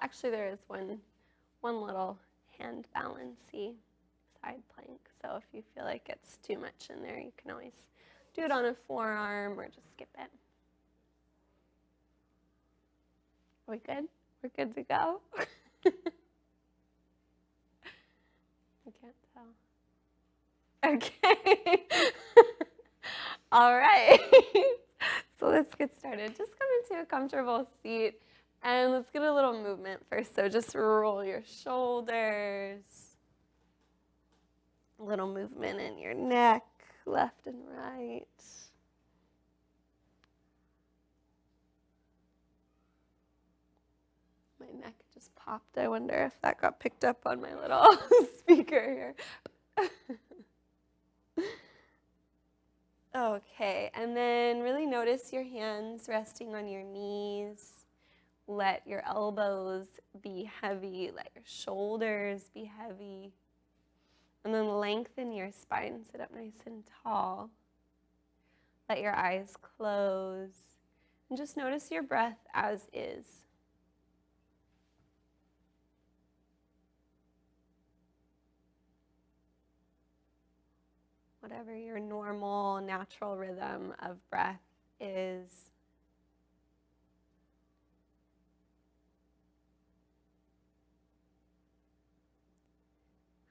Actually, there is one little hand balancey side plank. So if you feel like it's too much in there, you can always do it on a forearm or just skip it. Are we good? We're good to go? I can't tell. Okay. All right. So let's get started. Just come into a comfortable seat and let's get a little movement first. So just roll your shoulders. A little movement in your neck, left and right. My neck just popped. I wonder if that got picked up on my little speaker here. Okay, and then really notice your hands resting on your knees. Let your elbows be heavy. Let your shoulders be heavy. And then lengthen your spine. Sit up nice and tall. Let your eyes close. And just notice your breath as is. Whatever your normal, natural rhythm of breath is.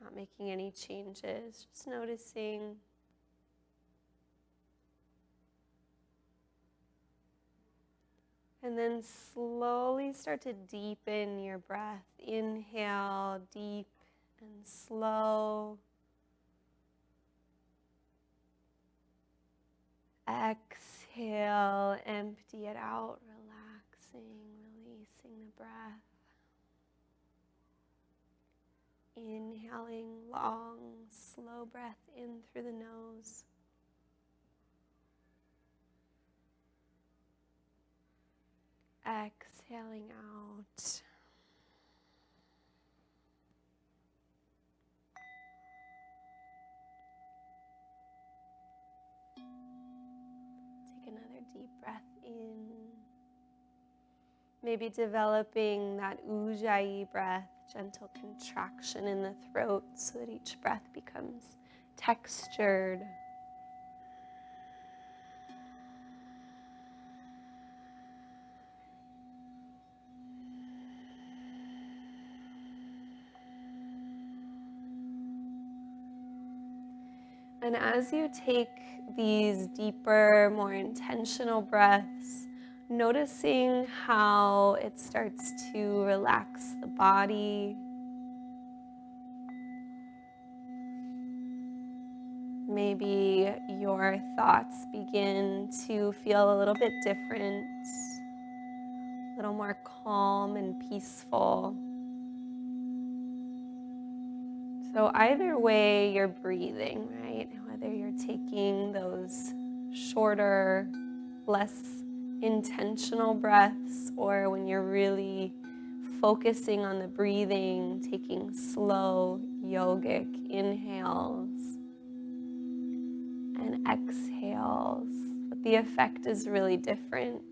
Not making any changes, just noticing. And then slowly start to deepen your breath. Inhale, deep and slow. Exhale, empty it out, relaxing, releasing the breath. Inhaling long, slow breath in through the nose. Exhaling out. Take another deep breath in. Maybe developing that ujjayi breath, gentle contraction in the throat so that each breath becomes textured. And as you take these deeper, more intentional breaths, noticing how it starts to relax the body. Maybe your thoughts begin to feel a little bit different, a little more calm and peaceful. So either way you're breathing, right? Whether you're taking those shorter, less intentional breaths, or when you're really focusing on the breathing, taking slow yogic inhales and exhales, but the effect is really different.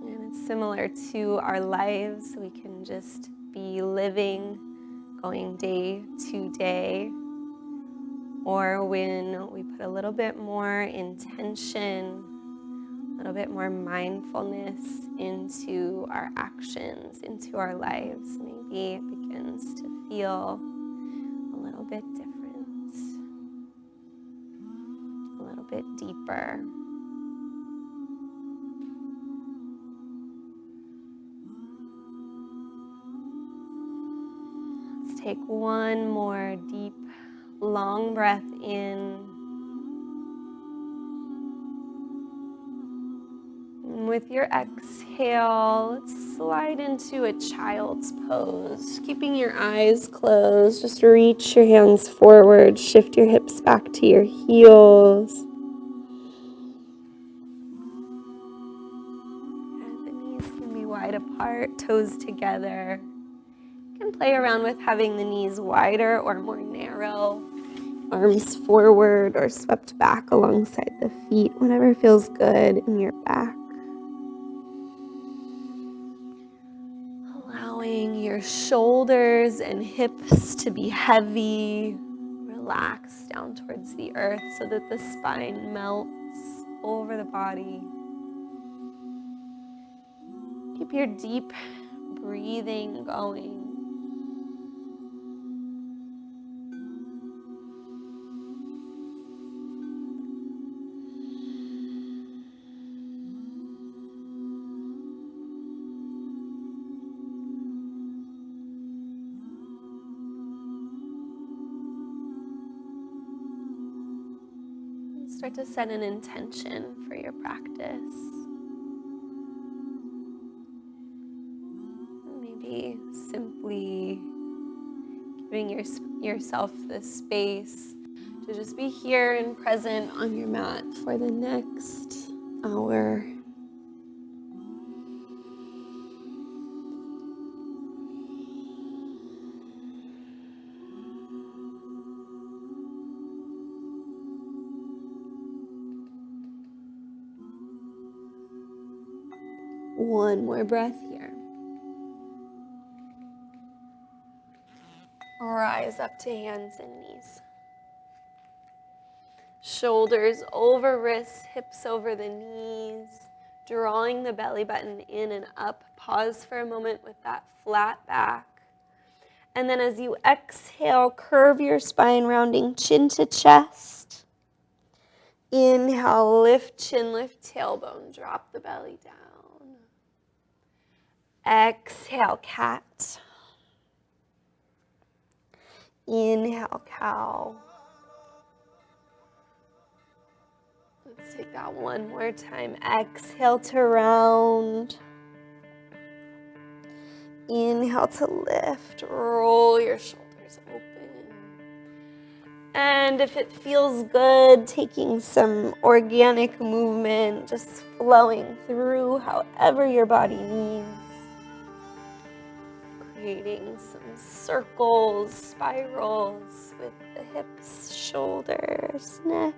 And it's similar to our lives. We can just be living, going day to day, or when we put a little bit more intention, a little bit more mindfulness into our actions, into our lives, maybe it begins to feel a little bit different, a little bit deeper. Take one more deep, long breath in. And with your exhale, let's slide into a child's pose. Keeping your eyes closed, just reach your hands forward, shift your hips back to your heels. And the knees can be wide apart, toes together. Play around with having the knees wider or more narrow, arms forward or swept back alongside the feet, whatever feels good in your back. allowing your shoulders and hips to be heavy, relax down towards the earth so that the spine melts over the body. Keep your deep breathing going. Start to set an intention for your practice. Maybe simply giving yourself the space to just be here and present on your mat for the next hour. One more breath here. Rise up to hands and knees. Shoulders over wrists, hips over the knees, drawing the belly button in and up. Pause for a moment with that flat back. And then as you exhale, curve your spine, rounding chin to chest. Inhale, lift chin, lift tailbone, drop the belly down. Exhale, cat. Inhale, cow. Let's take that one more time. Exhale to round. Inhale to lift. Roll your shoulders open. And if it feels good, taking some organic movement, just flowing through however your body needs. Creating some circles, spirals with the hips, shoulders, neck.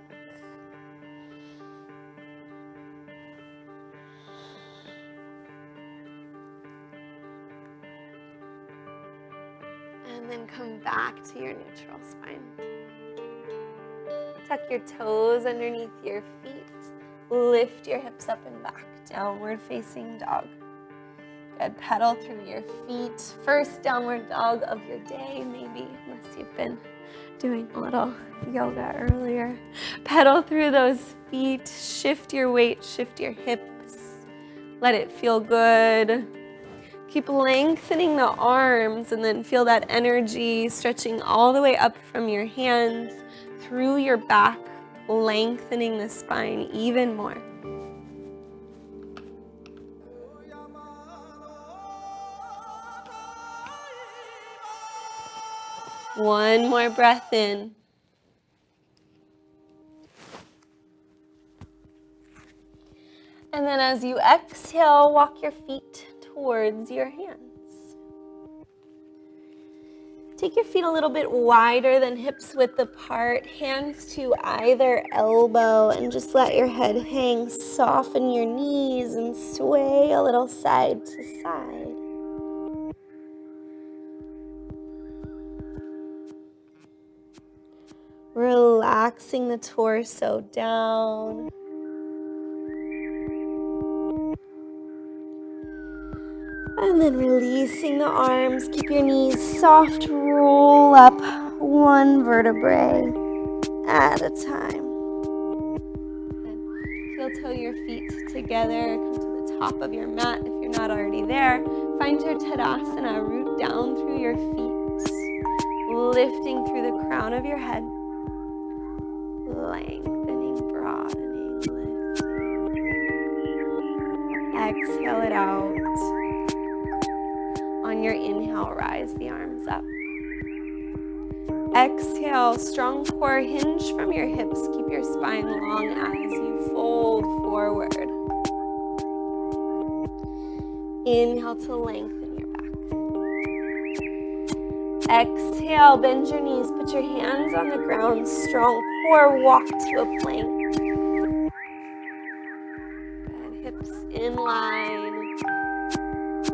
And then come back to your neutral spine. Tuck your toes underneath your feet. Lift your hips up and back. Downward facing dog. Good. Pedal through your feet. First downward dog of your day, maybe, unless you've been doing a little yoga earlier. Pedal through those feet. Shift your weight, shift your hips. Let it feel good. Keep lengthening the arms and then feel that energy stretching all the way up from your hands through your back, lengthening the spine even more. One more breath in. And then as you exhale, walk your feet towards your hands. Take your feet a little bit wider than hips width apart, hands to either elbow, and just let your head hang. Soften your knees and sway a little side to side. Relaxing the torso down. And then releasing the arms. Keep your knees soft. Roll up one vertebrae at a time. Heel toe your feet together. Come to the top of your mat if you're not already there. Find your Tadasana. Root down through your feet. Lifting through the crown of your head. Lengthening, broadening, lifting. Exhale it out. On your inhale, rise the arms up. Exhale, strong core, hinge from your hips. Keep your spine long as you fold forward. Inhale to lengthen your back. Exhale, bend your knees. Put your hands on the ground. Strong core, walk to a plank. Good, hips in line.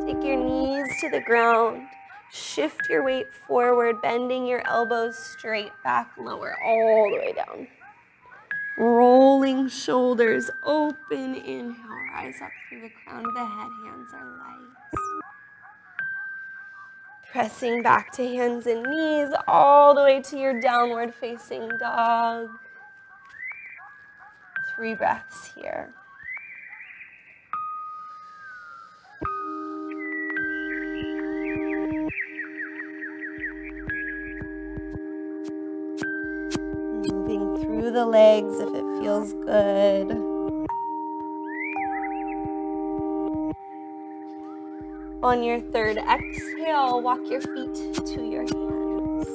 Take your knees to the ground. Shift your weight forward, bending your elbows straight back, lower all the way down. Rolling shoulders open, inhale, rise up through the crown of the head, hands are light. Pressing back to hands and knees all the way to your downward facing dog. 3 breaths here. Moving through the legs if it feels good. On your third exhale, walk your feet to your hands.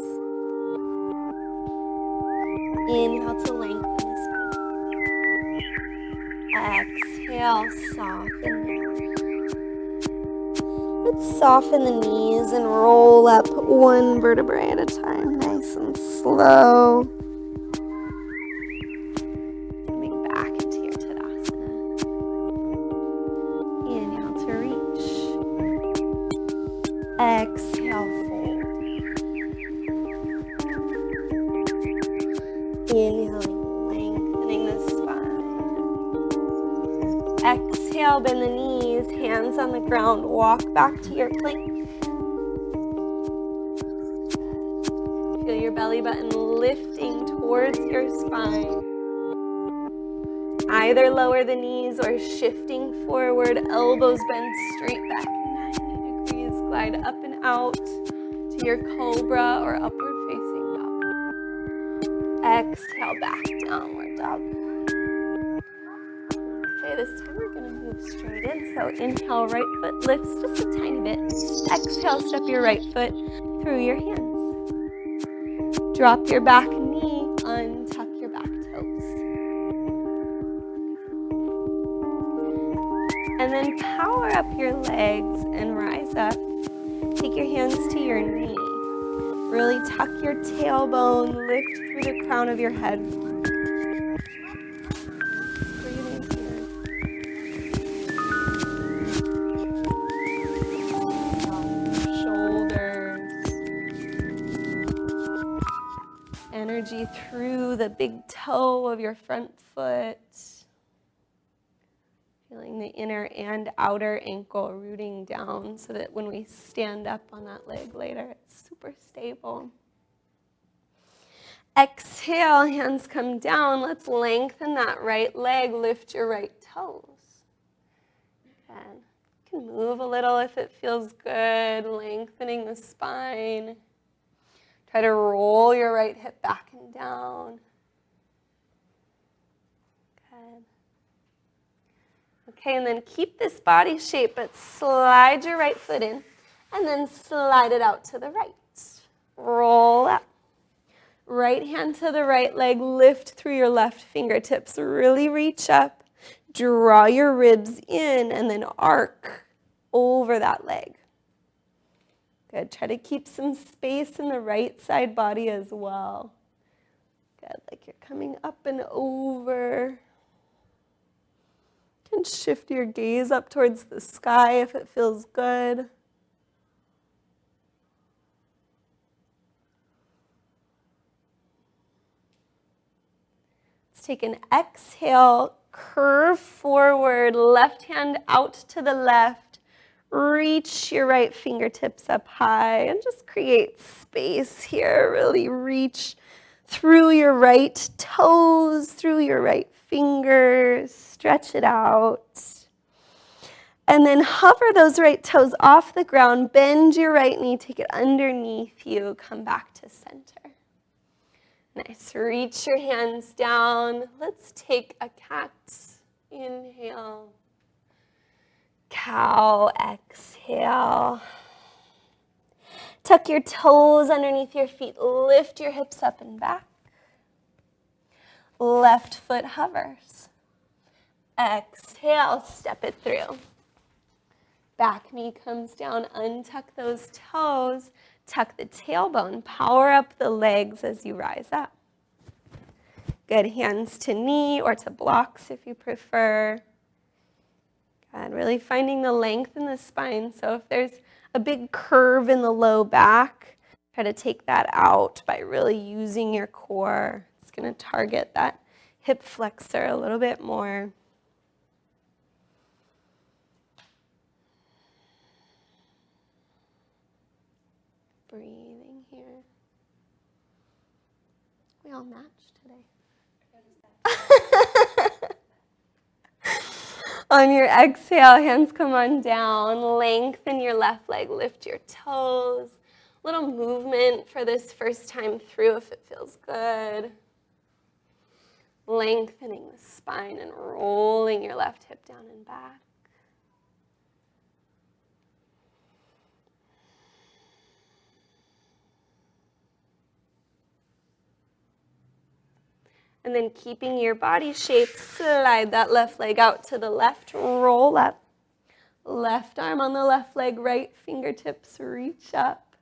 Inhale to lengthen the spine. Exhale, soften down. Let's soften the knees and roll up one vertebrae at a time, nice and slow. Coming back into your Tadasana. Inhale to reach. Exhale, fold. Inhaling, lengthening the spine. Exhale, bend the knees, hands on the ground, walk back to your plank. Feel your belly button lifting towards your spine. Either lower the knees or shifting forward, elbows bend straight back, 90 degrees, glide up and out to your cobra or upward facing dog. Exhale, back, downward dog. Okay, this time we're gonna move straight in. So inhale, right foot lifts just a tiny bit. Exhale, step your right foot through your hands. Drop your back knee, untuck your back toes. And then power up your legs and rise up. Take your hands to your knee. Really tuck your tailbone, lift through the crown of your head. Breathing here. Shoulders. Energy through the big toe of your front foot. Feeling the inner and outer ankle rooting down so that when we stand up on that leg later, it's super stable. Exhale, hands come down. Let's lengthen that right leg, lift your right toes. Again, you can move a little if it feels good, lengthening the spine. Try to roll your right hip back and down. Good. Okay, and then keep this body shape, but slide your right foot in, and then slide it out to the right. Roll up. Right hand to the right leg, lift through your left fingertips. Really reach up, draw your ribs in, and then arc over that leg. Good, try to keep some space in the right side body as well. Good, like you're coming up and over. You can shift your gaze up towards the sky if it feels good. Let's take an exhale, curve forward, left hand out to the left. Reach your right fingertips up high and just create space here. Really reach through your right toes, through your right fingers. Stretch it out. And then hover those right toes off the ground. Bend your right knee, take it underneath you. Come back to center. Nice. Reach your hands down. Let's take a cat. Inhale. Cow, exhale. Tuck your toes underneath your feet. Lift your hips up and back. Left foot hovers. Exhale, step it through. Back knee comes down. Untuck those toes. Tuck the tailbone. Power up the legs as you rise up. Good, hands to knee or to blocks if you prefer. Good. Really finding the length in the spine. So if there's a big curve in the low back, try to take that out by really using your core. It's going to target that hip flexor a little bit more. Breathing here. We all match today. On your exhale, hands come on down. Lengthen your left leg, lift your toes. Little movement for this first time through if it feels good. Lengthening the spine and rolling your left hip down and back. And then keeping your body shape, slide that left leg out to the left, roll up. Left arm on the left leg, right fingertips reach up,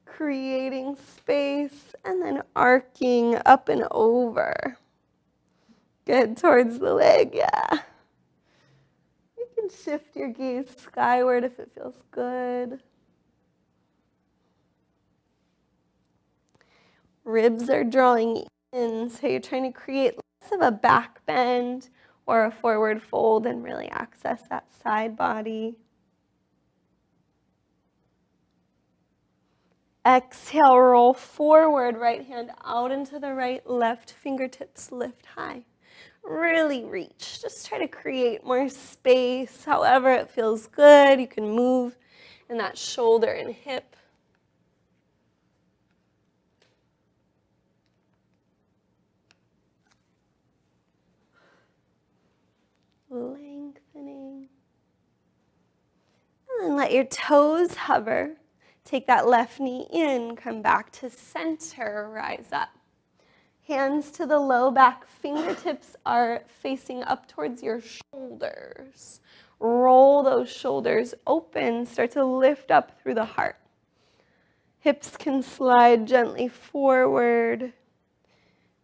creating space, and then arcing up and over. Good, towards the leg, yeah. You can shift your gaze skyward if it feels good. Ribs are drawing in, so you're trying to create less of a back bend or a forward fold and really access that side body. Exhale, roll forward, right hand out into the right, left fingertips lift high. Really reach. Just try to create more space. However it feels good, you can move in that shoulder and hip. Lengthening. And then let your toes hover. Take that left knee in, come back to center, rise up. Hands to the low back, fingertips are facing up towards your shoulders. Roll those shoulders open, start to lift up through the heart. Hips can slide gently forward.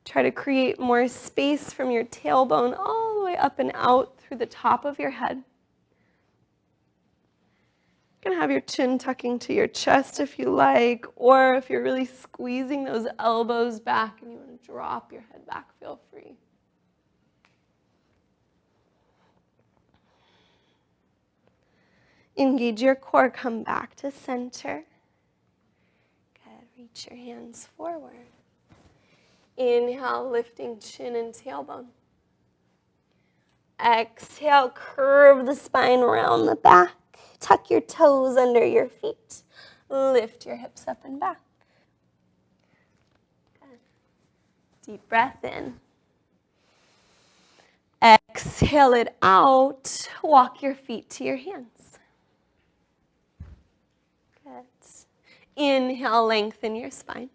Try to create more space from your tailbone all the way up and out through the top of your head. You can have your chin tucking to your chest if you like, or if you're really squeezing those elbows back and you want to drop your head back, feel free. Engage your core, come back to center. Good, reach your hands forward. Inhale, lifting chin and tailbone. Exhale, curve the spine around the back. Tuck your toes under your feet. Lift your hips up and back. Good. Deep breath in. Exhale it out. Walk your feet to your hands. Good. Inhale, lengthen your spine.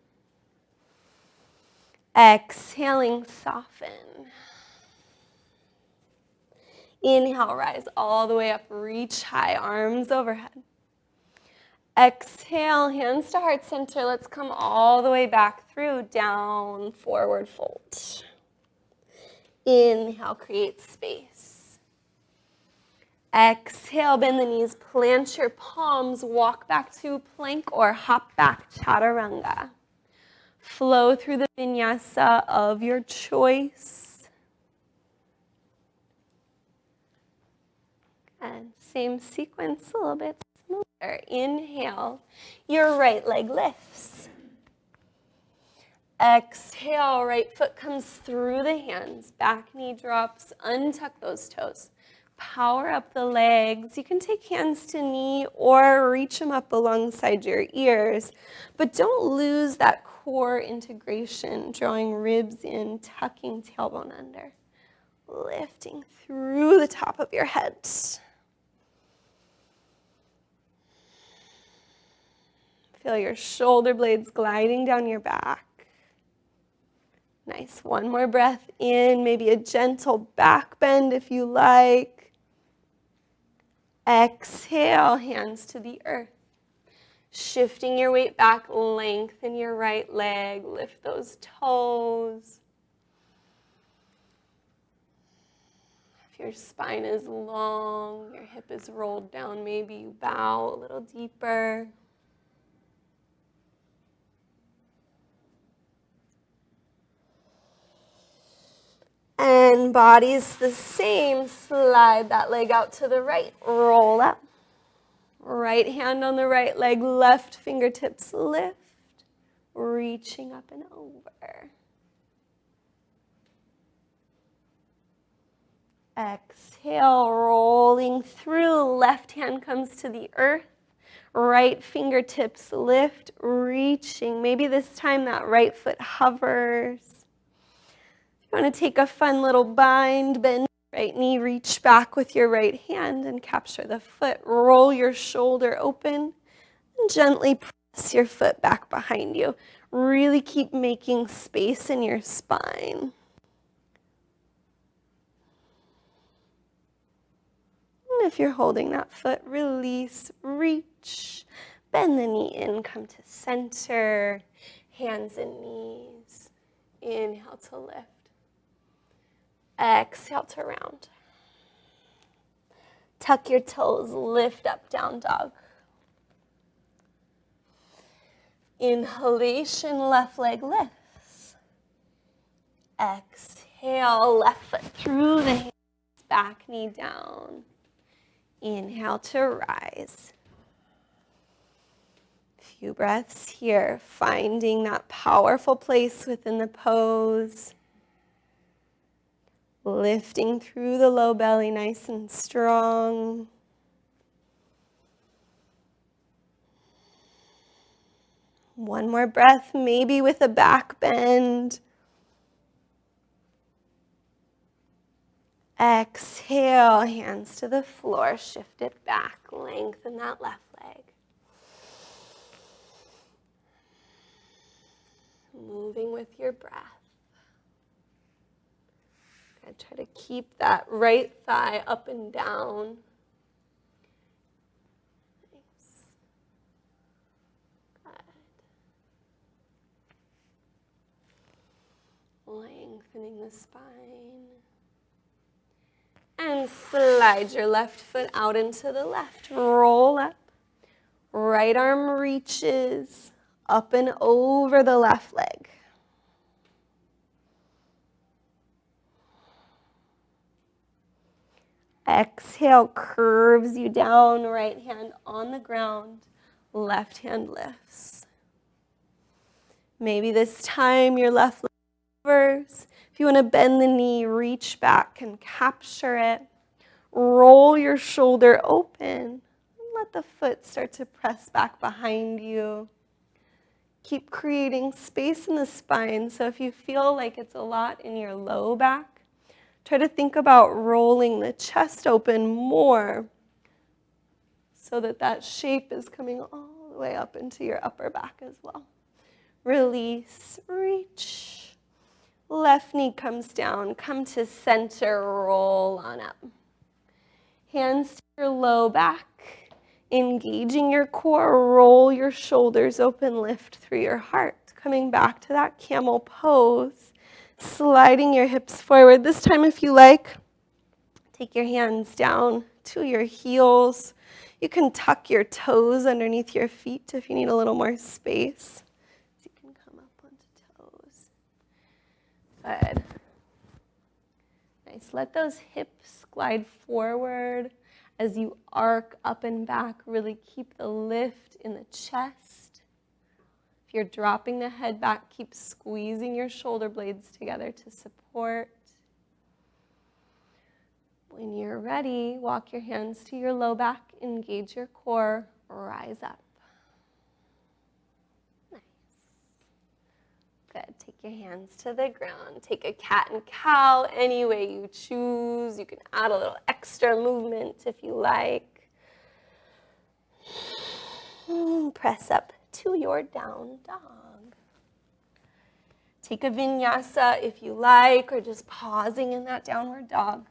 Exhaling, soften. Inhale, rise all the way up, reach high, arms overhead. Exhale, hands to heart center. Let's come all the way back through, down, forward fold. Inhale, create space. Exhale, bend the knees, plant your palms, walk back to plank or hop back, chaturanga. Flow through the vinyasa of your choice. And same sequence, a little bit smoother. Inhale, your right leg lifts. Exhale, right foot comes through the hands. Back knee drops, untuck those toes. Power up the legs. You can take hands to knee or reach them up alongside your ears. But don't lose that core integration, drawing ribs in, tucking tailbone under. Lifting through the top of your head. Feel your shoulder blades gliding down your back. Nice. One more breath in, maybe a gentle back bend if you like. Exhale, hands to the earth. Shifting your weight back, lengthen your right leg, lift those toes. If If your spine is long, your hip is rolled down, maybe you bow a little deeper. And body's the same. Slide that leg out to the right. Roll up. Right hand on the right leg. Left fingertips lift. Reaching up and over. Exhale, rolling through. Left hand comes to the earth. Right fingertips lift, reaching. Maybe this time that right foot hovers. You want to take a fun little bind, bend your right knee, reach back with your right hand and capture the foot. Roll your shoulder open and gently press your foot back behind you. Really keep making space in your spine. And if you're holding that foot, release, reach. Bend the knee in, come to center. Hands and knees. Inhale to lift. Exhale to round. Tuck your toes, lift up, down dog. Inhalation, left leg lifts. Exhale, left foot through the hands, back knee down. Inhale to rise. Few breaths here, finding that powerful place within the pose. Lifting through the low belly, nice and strong. One more breath, maybe with a back bend. Exhale, hands to the floor, shift it back, lengthen that left leg. Moving with your breath. Try to keep that right thigh up and down. Nice. Good. Lengthening the spine. And slide your left foot out into the left. Roll up. Right arm reaches up and over the left leg. Exhale, curves you down, right hand on the ground, left hand lifts. Maybe this time your left leg hovers. If you want to bend the knee, reach back and capture it. Roll your shoulder open and let the foot start to press back behind you. Keep creating space in the spine. So if you feel like it's a lot in your low back, try to think about rolling the chest open more so that that shape is coming all the way up into your upper back as well. Release, reach. Left knee comes down, come to center, roll on up. Hands to your low back, engaging your core, roll your shoulders open, lift through your heart. Coming back to that camel pose. Sliding your hips forward. This time, if you like, take your hands down to your heels. You can tuck your toes underneath your feet if you need a little more space. So you can come up onto toes. Good. Nice. Let those hips glide forward as you arc up and back. Really keep the lift in the chest. If you're dropping the head back, keep squeezing your shoulder blades together to support. When you're ready, walk your hands to your low back, engage your core, rise up. Nice. Good. Take your hands to the ground. Take a cat and cow any way you choose. You can add a little extra movement if you like. Press up to your down dog. Take a vinyasa if you like, or just pausing in that downward dog.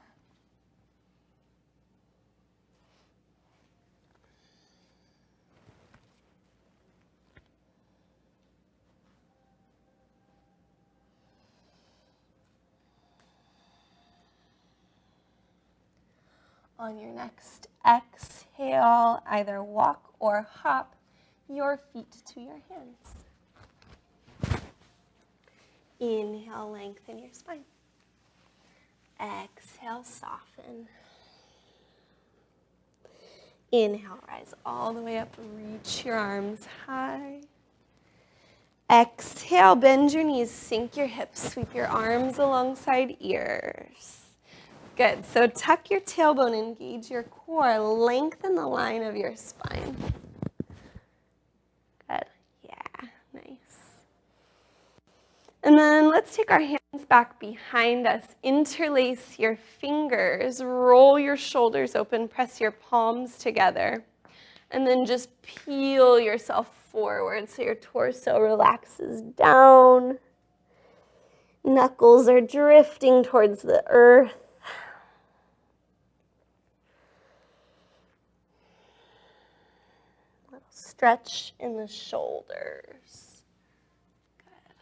On your next exhale, either walk or hop your feet to your hands. Inhale, lengthen your spine. Exhale, soften. Inhale, rise all the way up, reach your arms high. Exhale, bend your knees, sink your hips, sweep your arms alongside ears. Good, so tuck your tailbone, engage your core, lengthen the line of your spine. Good, yeah, nice. And then let's take our hands back behind us, interlace your fingers, roll your shoulders open, press your palms together, and then just peel yourself forward so your torso relaxes down. Knuckles are drifting towards the earth. Little stretch in the shoulders. Good.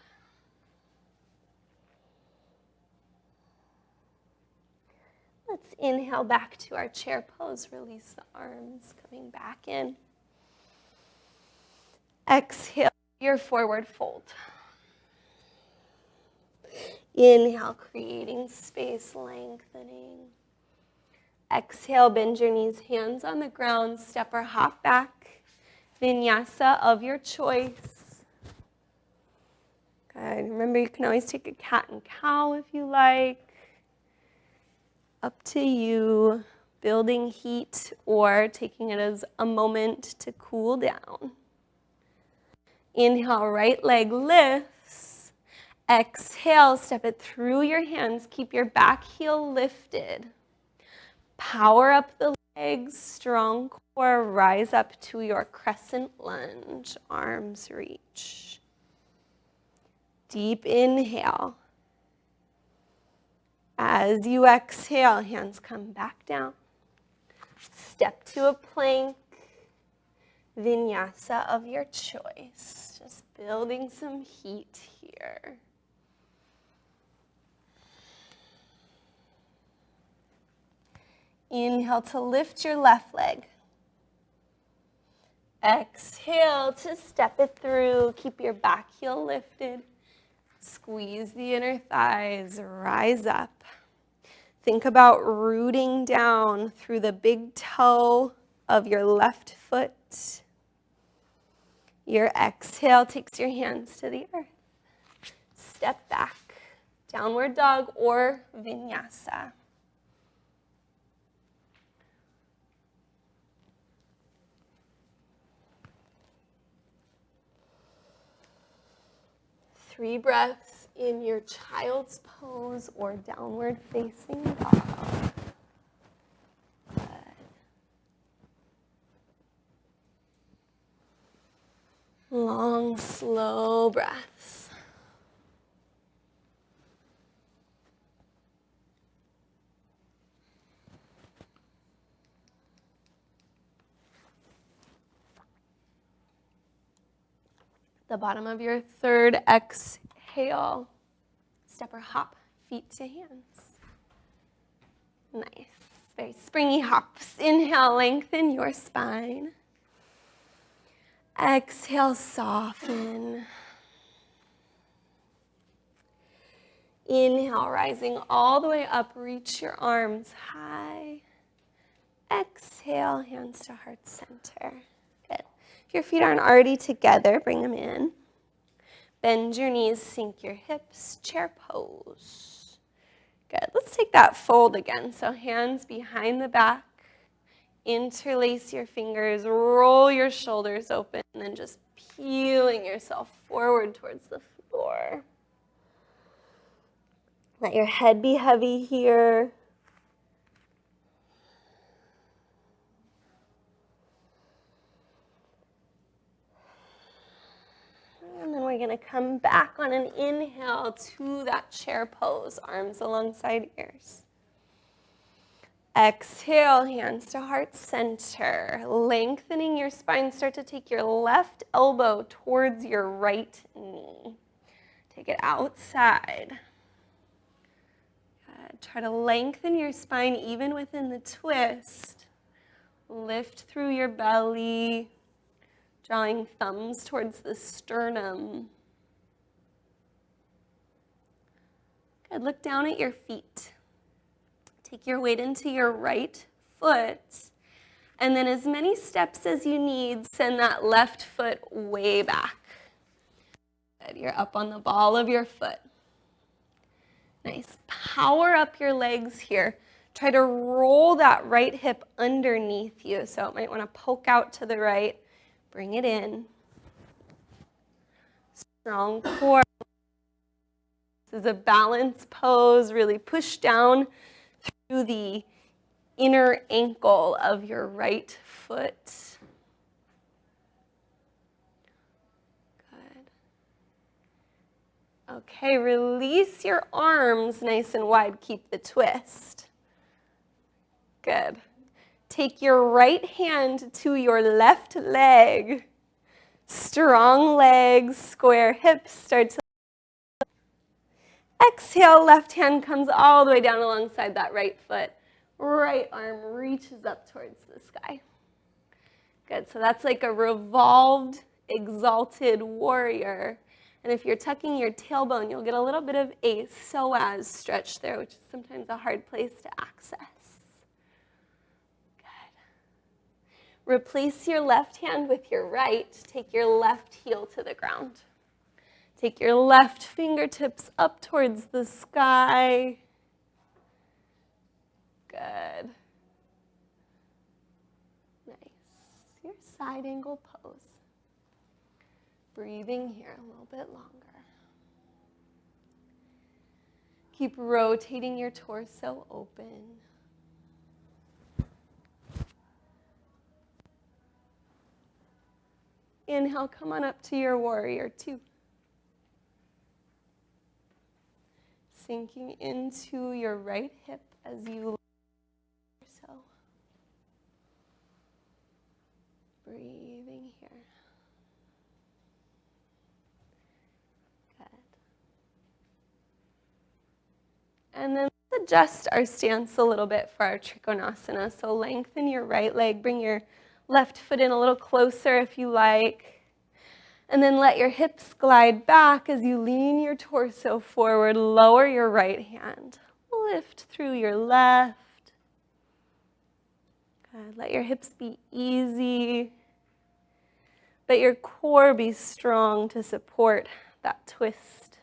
Let's inhale back to our chair pose. Release the arms, coming back in. Exhale your forward fold. Inhale, creating space, lengthening. Exhale, bend your knees, hands on the ground, step or hop back. Vinyasa of your choice. Good. Remember, you can always take a cat and cow if you like. Up to you. Building heat or taking it as a moment to cool down. Inhale, right leg lifts. Exhale, step it through your hands. Keep your back heel lifted. Power up the legs, strong core. Rise up to your crescent lunge. Arms reach. Deep inhale. As you exhale, hands come back down. Step to a plank. Vinyasa of your choice. Just building some heat here. Inhale to lift your left leg. Exhale to step it through. Keep your back heel lifted. Squeeze the inner thighs. Rise up. Think about rooting down through the big toe of your left foot. Your exhale takes your hands to the earth. Step back. Downward dog or vinyasa. Three breaths in your child's pose or downward facing dog. Good. Long, slow breaths. The bottom of your third exhale, step or hop, feet to hands. Nice, very springy hops. Inhale, lengthen your spine. Exhale, soften. Inhale, rising all the way up, reach your arms high. Exhale, hands to heart center. Good. If your feet aren't already together, bring them in. Bend your knees, sink your hips, chair pose. Good. Let's take that fold again. So hands behind the back. Interlace your fingers, roll your shoulders open, and then just peeling yourself forward towards the floor. Let your head be heavy here. And then we're going to come back on an inhale to that chair pose, arms alongside ears. Exhale, hands to heart center. Lengthening your spine, start to take your left elbow towards your right knee. Take it outside. Good. Good. Try to lengthen your spine even within the twist. Lift through your belly, drawing thumbs towards the sternum. Good. Look down at your feet. Take your weight into your right foot. And then as many steps as you need, send that left foot way back. Good. You're up on the ball of your foot. Nice. Power up your legs here. Try to roll that right hip underneath you. So it might want to poke out to the right. Bring it in. Strong core. This is a balance pose. Really push down through the inner ankle of your right foot. Good. Okay, release your arms nice and wide. Keep the twist. Good. Take your right hand to your left leg. Strong legs, square hips. Start to exhale, left hand comes all the way down alongside that right foot. Right arm reaches up towards the sky. Good, so that's like a revolved, exalted warrior. And if you're tucking your tailbone, you'll get a little bit of a psoas stretch there, which is sometimes a hard place to access. Good. Replace your left hand with your right. Take your left heel to the ground. Take your left fingertips up towards the sky. Good. Nice. Your side angle pose. Breathing here a little bit longer. Keep rotating your torso open. Inhale, come on up to your warrior two. Sinking into your right hip as you lift your torso. Breathing here. Good. And then let's adjust our stance a little bit for our Trikonasana. So lengthen your right leg, bring your left foot in a little closer if you like. And then let your hips glide back as you lean your torso forward. Lower your right hand. Lift through your left. Good. Let your hips be easy. Let your core be strong to support that twist.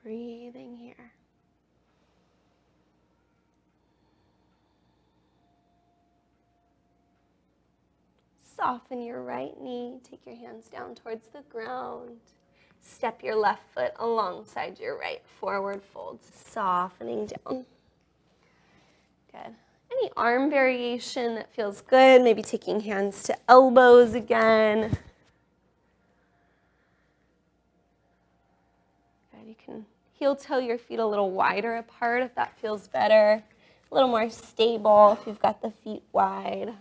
Breathing here. Soften your right knee. Take your hands down towards the ground. Step your left foot alongside your right. Forward fold, softening down. Good. Any arm variation that feels good. Maybe taking hands to elbows again. Good. You can heel toe your feet a little wider apart if that feels better. A little more stable if you've got the feet wide.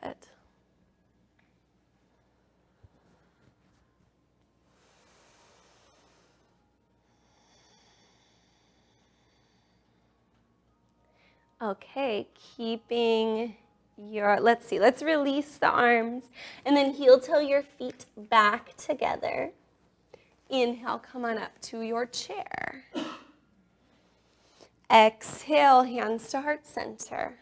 Good. Okay, keeping your, let's release the arms and then heel toe your feet back together. Inhale, come on up to your chair. Exhale, hands to heart center.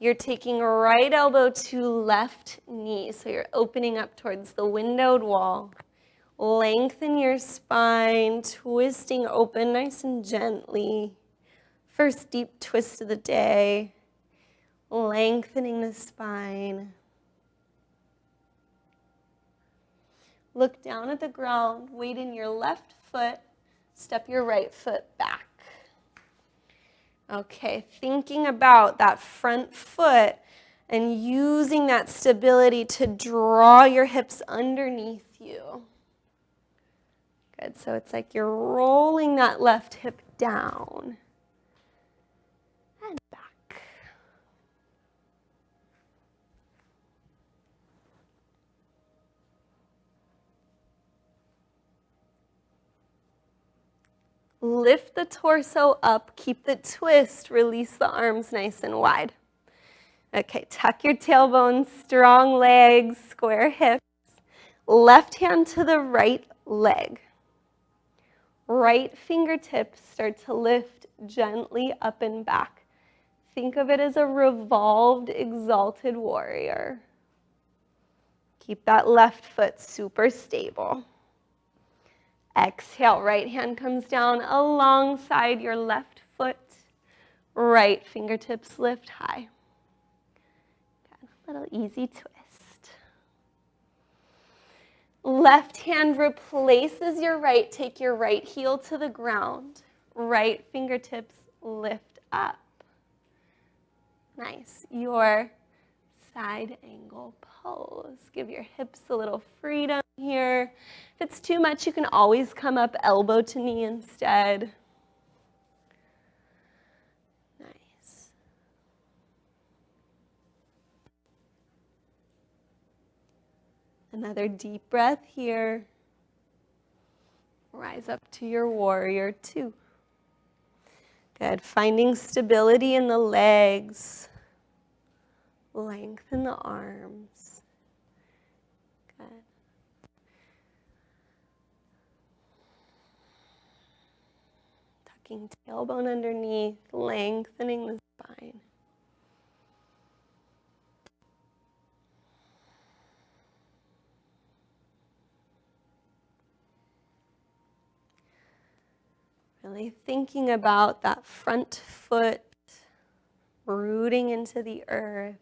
You're taking right elbow to left knee, so you're opening up towards the windowed wall. Lengthen your spine, twisting open nice and gently. First deep twist of the day. Lengthening the spine. Look down at the ground, weight in your left foot, step your right foot back. Okay, thinking about that front foot and using that stability to draw your hips underneath you. Good, so it's like you're rolling that left hip down and back. Lift the torso up, keep the twist, release the arms nice and wide. Okay, tuck your tailbone, strong legs, square hips. Left hand to the right leg. Right fingertips start to lift gently up and back. Think of it as a revolved, exalted warrior. Keep that left foot super stable. Exhale, right hand comes down alongside your left foot. Right fingertips lift high. Good. A little easy twist. Left hand replaces your right. Take your right heel to the ground. Right fingertips lift up. Nice. Your side angle pose. Give your hips a little freedom here. If it's too much, you can always come up elbow to knee instead. Nice. Another deep breath here. Rise up to your warrior two. Good. Finding stability in the legs. Lengthen the arms. Good. Tucking tailbone underneath, lengthening the spine. Really thinking about that front foot rooting into the earth,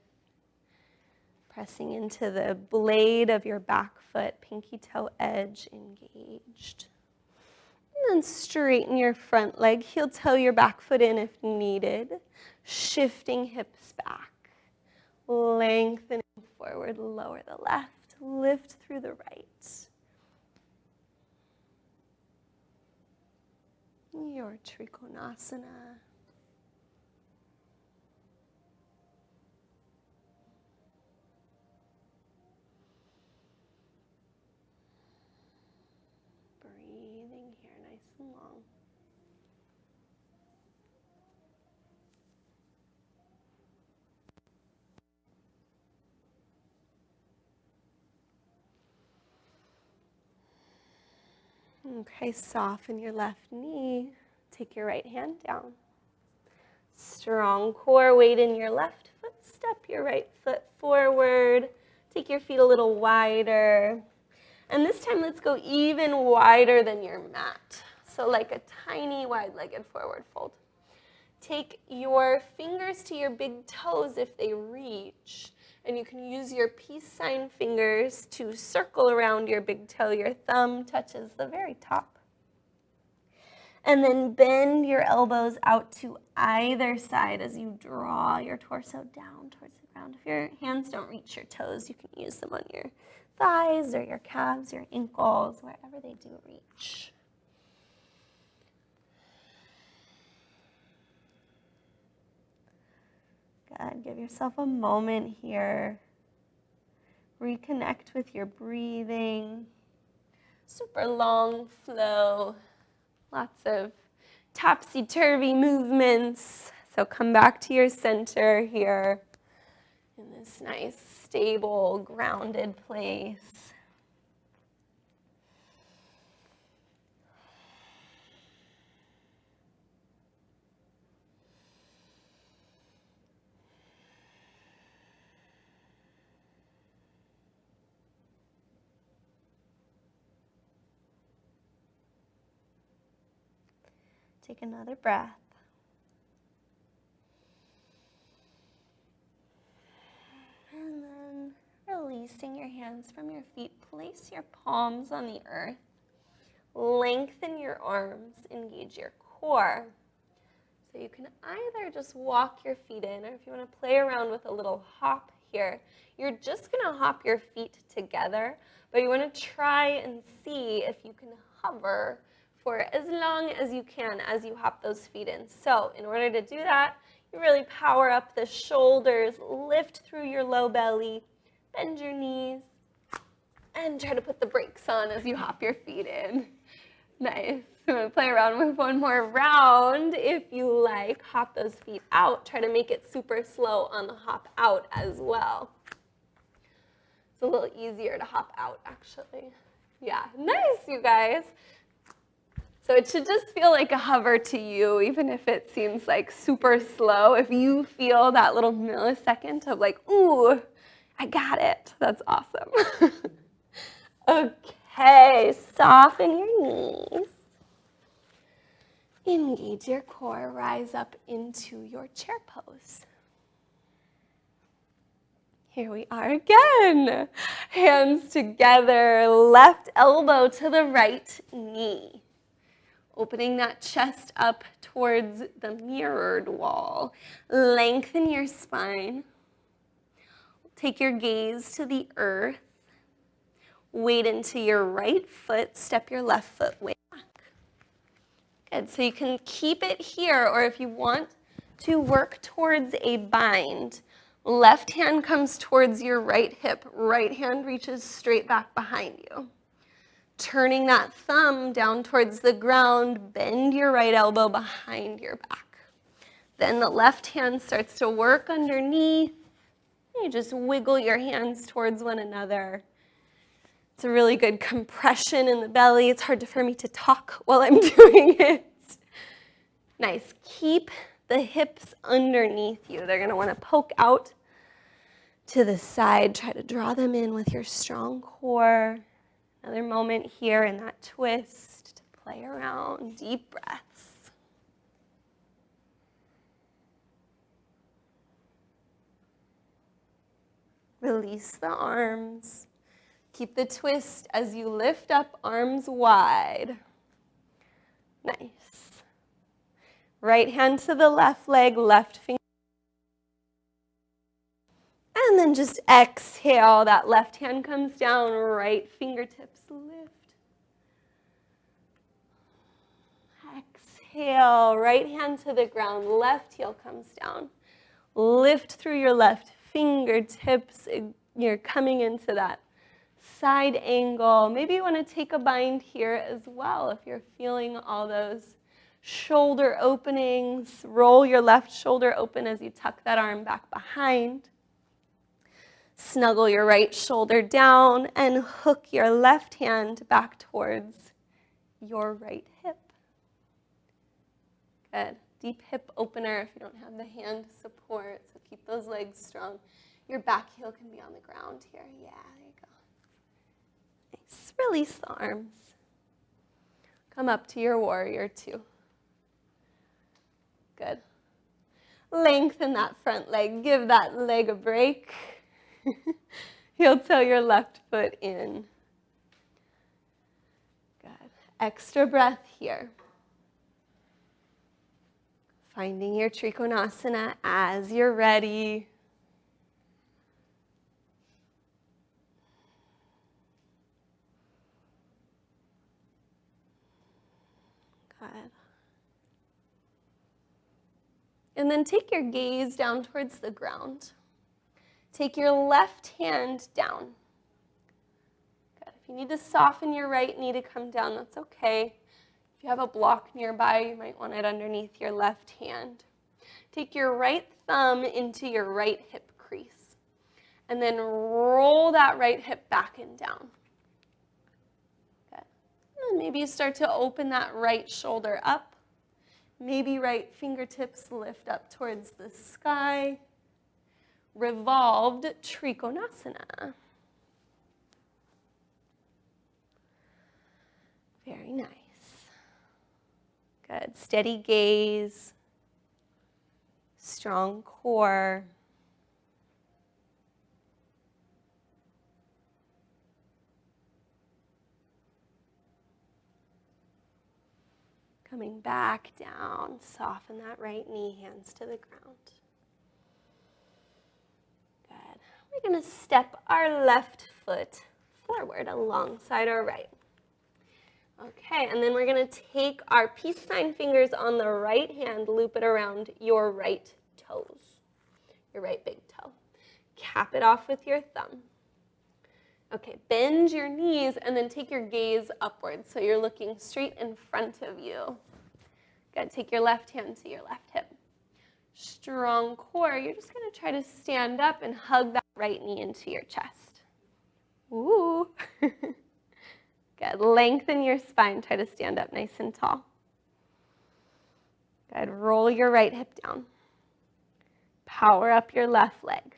pressing into the blade of your back foot, pinky toe edge engaged. And then straighten your front leg, heel toe your back foot in if needed, shifting hips back, lengthening forward, lower the left, lift through the right. Your Trikonasana. Breathing here nice and long. Okay, soften your left knee. Take your right hand down. Strong core weight in your left foot. Step your right foot forward. Take your feet a little wider. And this time, let's go even wider than your mat. So like a tiny wide-legged forward fold. Take your fingers to your big toes if they reach. And you can use your peace sign fingers to circle around your big toe. Your thumb touches the very top. And then bend your elbows out to either side as you draw your torso down towards the ground. If your hands don't reach your toes, you can use them on your thighs or your calves, your ankles, wherever they do reach. Good. Give yourself a moment here. Reconnect with your breathing. Super long flow. Lots of topsy-turvy movements. So come back to your center here in this nice, stable, grounded place. Take another breath. And then releasing your hands from your feet, place your palms on the earth. Lengthen your arms, engage your core. So you can either just walk your feet in, or if you want to play around with a little hop here, you're just going to hop your feet together, but you want to try and see if you can hover for as long as you can as you hop those feet in. So in order to do that, you really power up the shoulders, lift through your low belly, bend your knees, and try to put the brakes on as you hop your feet in. Nice. I'm going to play around with one more round. If you like, hop those feet out. Try to make it super slow on the hop out as well. It's a little easier to hop out, actually. Yeah, nice, you guys. So it should just feel like a hover to you, even if it seems like super slow. If you feel that little millisecond of like, ooh, I got it. That's awesome. Okay, soften your knees. Engage your core, rise up into your chair pose. Here we are again. Hands together, left elbow to the right knee. Opening that chest up towards the mirrored wall. Lengthen your spine. Take your gaze to the earth. Weight into your right foot. Step your left foot way back. Good. So you can keep it here, or if you want to work towards a bind, left hand comes towards your right hip. Right hand reaches straight back behind you. Turning that thumb down towards the ground, bend your right elbow behind your back. Then the left hand starts to work underneath. You just wiggle your hands towards one another. It's a really good compression in the belly. It's hard for me to talk while I'm doing it. Nice. Keep the hips underneath you. They're going to want to poke out to the side. Try to draw them in with your strong core. Another moment here in that twist to play around. Deep breaths. Release the arms. Keep the twist as you lift up, arms wide. Nice. Right hand to the left leg, left finger. And then just exhale. That left hand comes down, right fingertips lift. Exhale, right hand to the ground, left heel comes down. Lift through your left fingertips. You're coming into that side angle. Maybe you want to take a bind here as well if you're feeling all those shoulder openings. Roll your left shoulder open as you tuck that arm back behind. Snuggle your right shoulder down and hook your left hand back towards your right hip. Good. Deep hip opener if you don't have the hand support, so keep those legs strong. Your back heel can be on the ground here. Yeah, there you go. Nice. Release the arms. Come up to your warrior two. Good. Lengthen that front leg. Give that leg a break. Heel toe your left foot in. Good. Extra breath here. Finding your Trikonasana as you're ready. Good. And then take your gaze down towards the ground. Take your left hand down. Good. If you need to soften your right knee to come down, that's okay. If you have a block nearby, you might want it underneath your left hand. Take your right thumb into your right hip crease. And then roll that right hip back and down. Good. And then maybe you start to open that right shoulder up. Maybe right fingertips lift up towards the sky. Revolved Trikonasana. Very nice. Good. Steady gaze. Strong core. Coming back down. Soften that right knee, hands to the ground. Good. We're going to step our left foot forward alongside our right. Okay, and then we're going to take our peace sign fingers on the right hand, loop it around your right toes, your right big toe. Cap it off with your thumb. Okay, bend your knees and then take your gaze upwards, so you're looking straight in front of you. Good, take your left hand to your left hip. Strong core, you're just going to try to stand up and hug that right knee into your chest. Ooh. Good, lengthen your spine, try to stand up nice and tall. Good, roll your right hip down. Power up your left leg.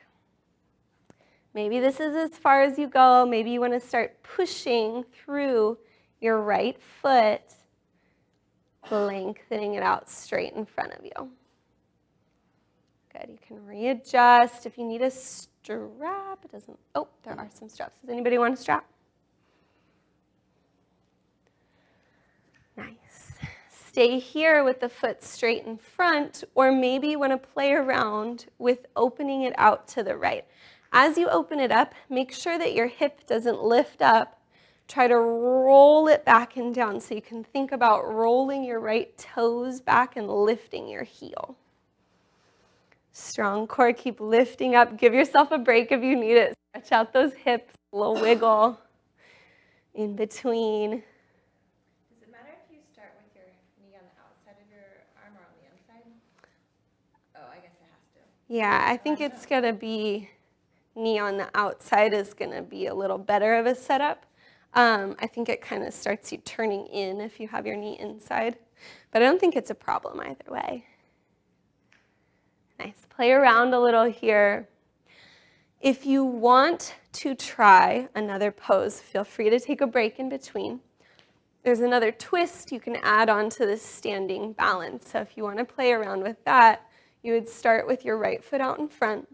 Maybe this is as far as you go. Maybe you want to start pushing through your right foot, lengthening it out straight in front of you. Good, you can readjust. If you need a strap, it doesn't, oh, there are some straps. Does anybody want a strap? Nice. Stay here with the foot straight in front, or maybe you want to play around with opening it out to the right. As you open it up, make sure that your hip doesn't lift up. Try to roll it back and down, so you can think about rolling your right toes back and lifting your heel. Strong core, keep lifting up. Give yourself a break if you need it. Stretch out those hips, a little wiggle in between. Does it matter if you start with your knee on the outside of your arm or on the inside? Oh, I guess it has to. Yeah, I think it's going to be knee on the outside is going to be a little better of a setup. I think it kind of starts you turning in if you have your knee inside, but I don't think it's a problem either way. Nice. Play around a little here. If you want to try another pose, feel free to take a break in between. There's another twist you can add on to this standing balance. So if you want to play around with that, you would start with your right foot out in front.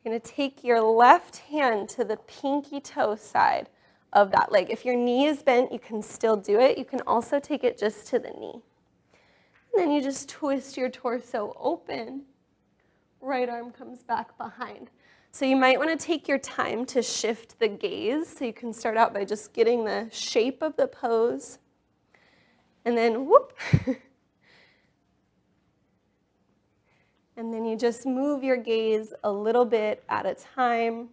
You're going to take your left hand to the pinky toe side of that leg. If your knee is bent, you can still do it. You can also take it just to the knee. And then you just twist your torso open. Right arm comes back behind. So you might want to take your time to shift the gaze. So you can start out by just getting the shape of the pose. And then whoop. And then you just move your gaze a little bit at a time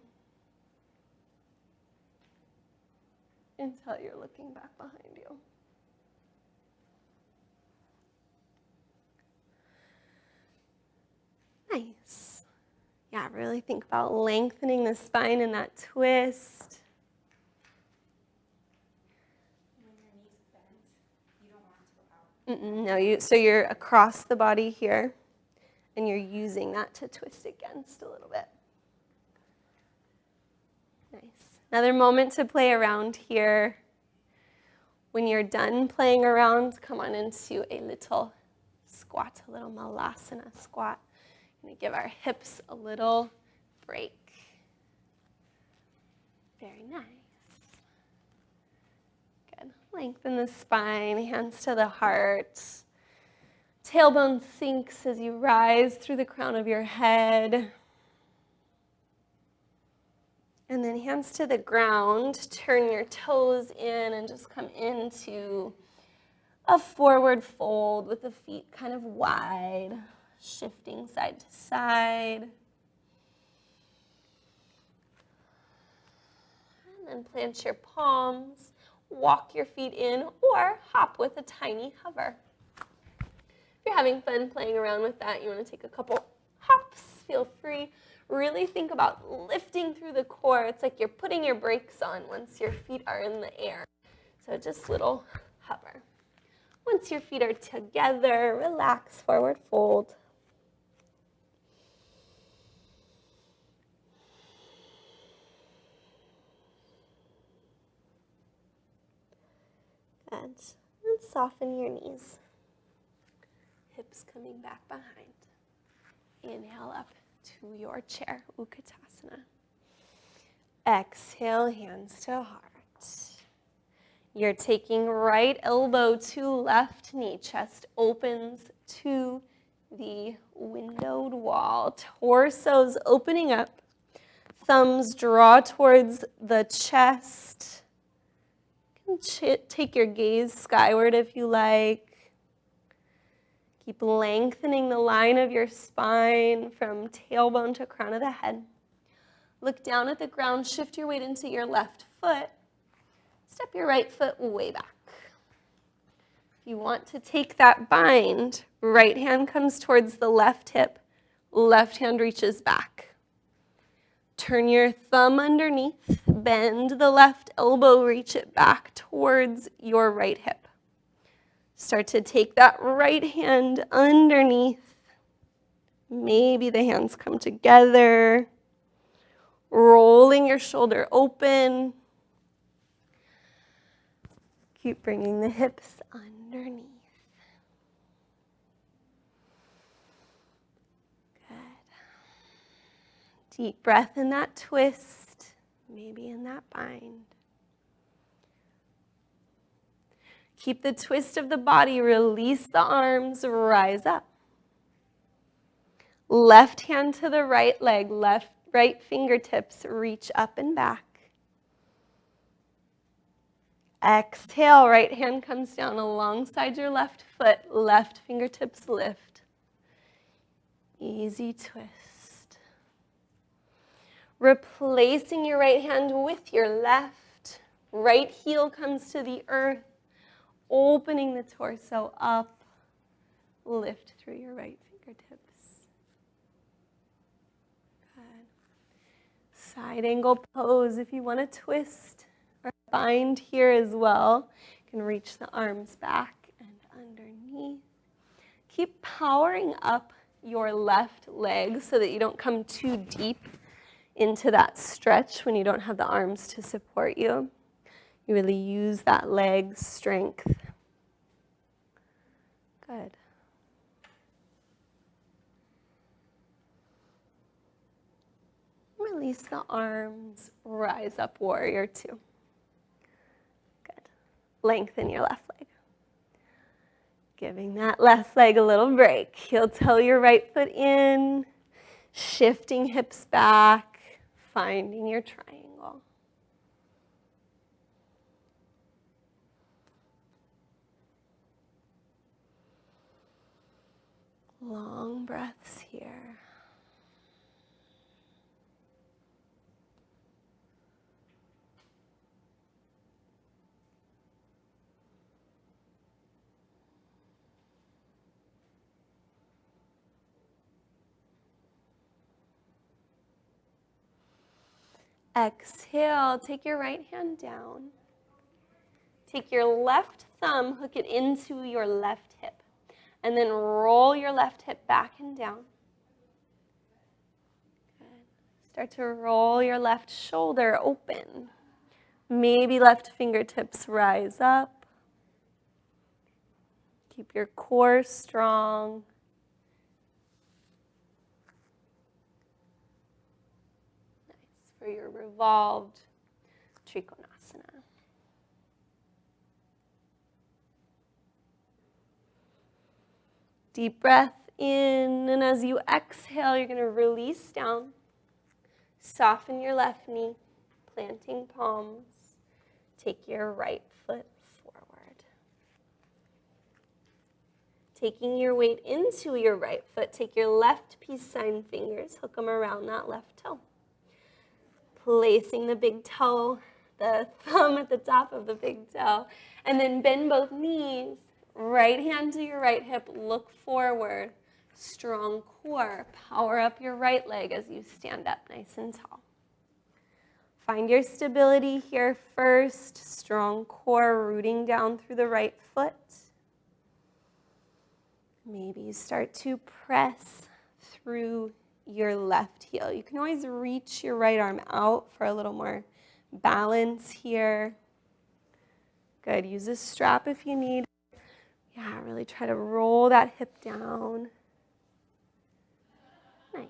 until you're looking back behind you. Nice. Yeah, really think about lengthening the spine in that twist. When your knee's bent, you don't want to go out. So you're across the body here, and you're using that to twist against a little bit. Nice. Another moment to play around here. When you're done playing around, come on into a little squat, a little malasana squat. We're going to give our hips a little break. Very nice. Good. Lengthen the spine, hands to the heart. Tailbone sinks as you rise through the crown of your head. And then hands to the ground. Turn your toes in and just come into a forward fold with the feet kind of wide, shifting side to side. And then plant your palms, walk your feet in, or hop with a tiny hover. If you're having fun playing around with that, you want to take a couple hops, feel free. Really think about lifting through the core. It's like you're putting your brakes on once your feet are in the air. So just little hover. Once your feet are together, relax, forward fold. Good. And soften your knees. Hips coming back behind. Inhale up to your chair, Utkatasana. Exhale, hands to heart. You're taking right elbow to left knee, chest opens to the windowed wall. Torso's opening up. Thumbs draw towards the chest. Take your gaze skyward if you like. Keep lengthening the line of your spine from tailbone to crown of the head. Look down at the ground, shift your weight into your left foot. Step your right foot way back. If you want to take that bind, right hand comes towards the left hip, left hand reaches back. Turn your thumb underneath, bend the left elbow, reach it back towards your right hip. Start to take that right hand underneath. Maybe the hands come together. Rolling your shoulder open. Keep bringing the hips underneath. Deep breath in that twist, maybe in that bind. Keep the twist of the body, release the arms, rise up. Left hand to the right leg, right fingertips reach up and back. Exhale, right hand comes down alongside your left foot, left fingertips lift. Easy twist. Replacing your right hand with your left. Right heel comes to the earth, opening the torso up. Lift through your right fingertips. Good. Side angle pose. If you want to twist or bind here as well, you can reach the arms back and underneath. Keep powering up your left leg so that you don't come too deep into that stretch when you don't have the arms to support you. You really use that leg strength. Good. Release the arms, rise up, warrior two. Good. Lengthen your left leg. Giving that left leg a little break. Heel toe your right foot in, shifting hips back. Finding your triangle. Long breaths here. Exhale, take your right hand down. Take your left thumb, hook it into your left hip, and then roll your left hip back and down. Good. Start to roll your left shoulder open. Maybe left fingertips rise up. Keep your core strong. For your revolved Trikonasana. Deep breath in, and as you exhale, you're going to release down. Soften your left knee, planting palms. Take your right foot forward. Taking your weight into your right foot, take your left peace sign fingers, hook them around that left toe. Placing the big toe, the thumb at the top of the big toe, and then bend both knees. Right hand to your right hip, look forward. Strong core. Power up your right leg as you stand up nice and tall. Find your stability here first. Strong core rooting down through the right foot. Maybe you start to press through your left heel. You can always reach your right arm out for a little more balance here. Good. Use a strap if you need. Yeah, really try to roll that hip down. Nice.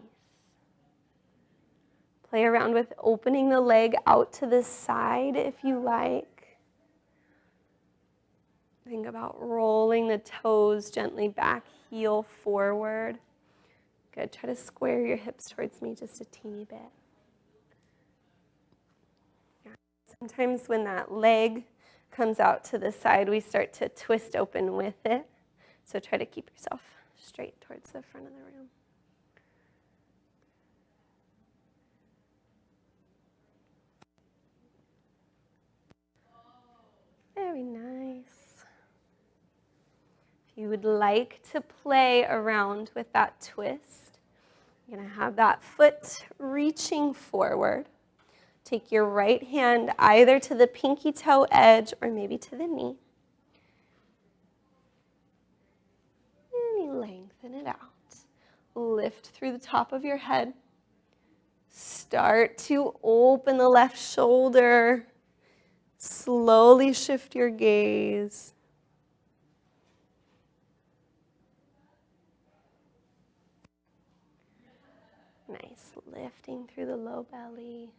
Play around with opening the leg out to the side if you like. Think about rolling the toes gently back, heel forward. Good. Try to square your hips towards me just a teeny bit. Yeah. Sometimes when that leg comes out to the side, we start to twist open with it. So try to keep yourself straight towards the front of the room. Very nice. If you would like to play around with that twist, you're going to have that foot reaching forward. Take your right hand either to the pinky toe edge or maybe to the knee. And you lengthen it out. Lift through the top of your head. Start to open the left shoulder. Slowly shift your gaze. Nice, lifting through the low belly.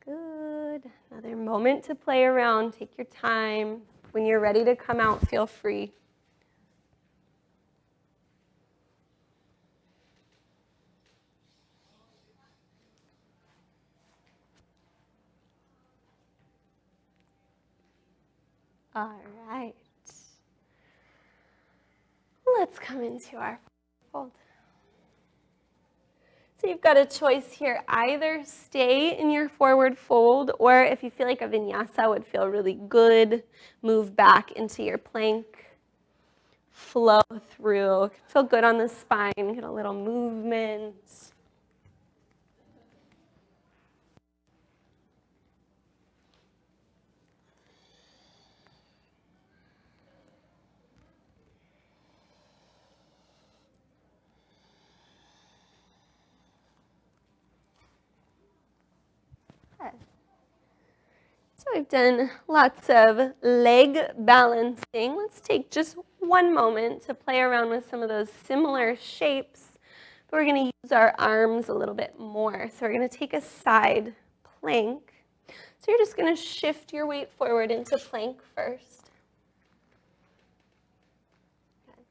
Good. Another moment to play around. Take your time. When you're ready to come out, feel free. All right. Let's come into our fold. So you've got a choice here. Either stay in your forward fold, or if you feel like a vinyasa would feel really good, move back into your plank. Flow through. Feel good on the spine. Get a little movement. So we've done lots of leg balancing. Let's take just one moment to play around with some of those similar shapes, but we're going to use our arms a little bit more. So we're going to take a side plank. So you're just going to shift your weight forward into plank first. Okay.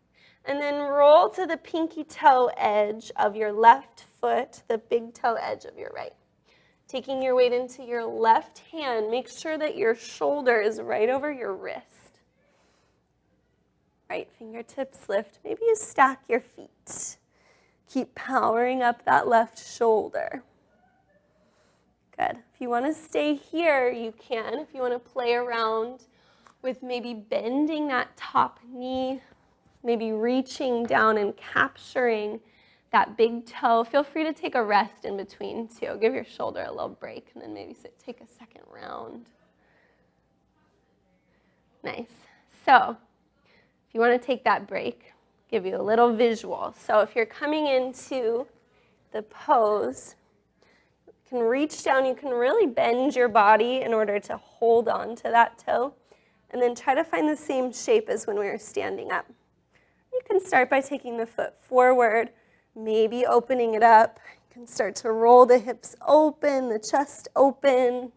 And then roll to the pinky toe edge of your left foot, the big toe edge of your right. Taking your weight into your left hand, make sure that your shoulder is right over your wrist. Right fingertips lift. Maybe you stack your feet. Keep powering up that left shoulder. Good. If you want to stay here, you can. If you want to play around with maybe bending that top knee, maybe reaching down and capturing that big toe. Feel free to take a rest in between too. Give your shoulder a little break and then maybe take a second round. Nice. So if you want to take that break, give you a little visual. So if you're coming into the pose, you can reach down. You can really bend your body in order to hold on to that toe. And then try to find the same shape as when we were standing up. You can start by taking the foot forward, maybe opening it up. You can start to roll the hips open, the chest open.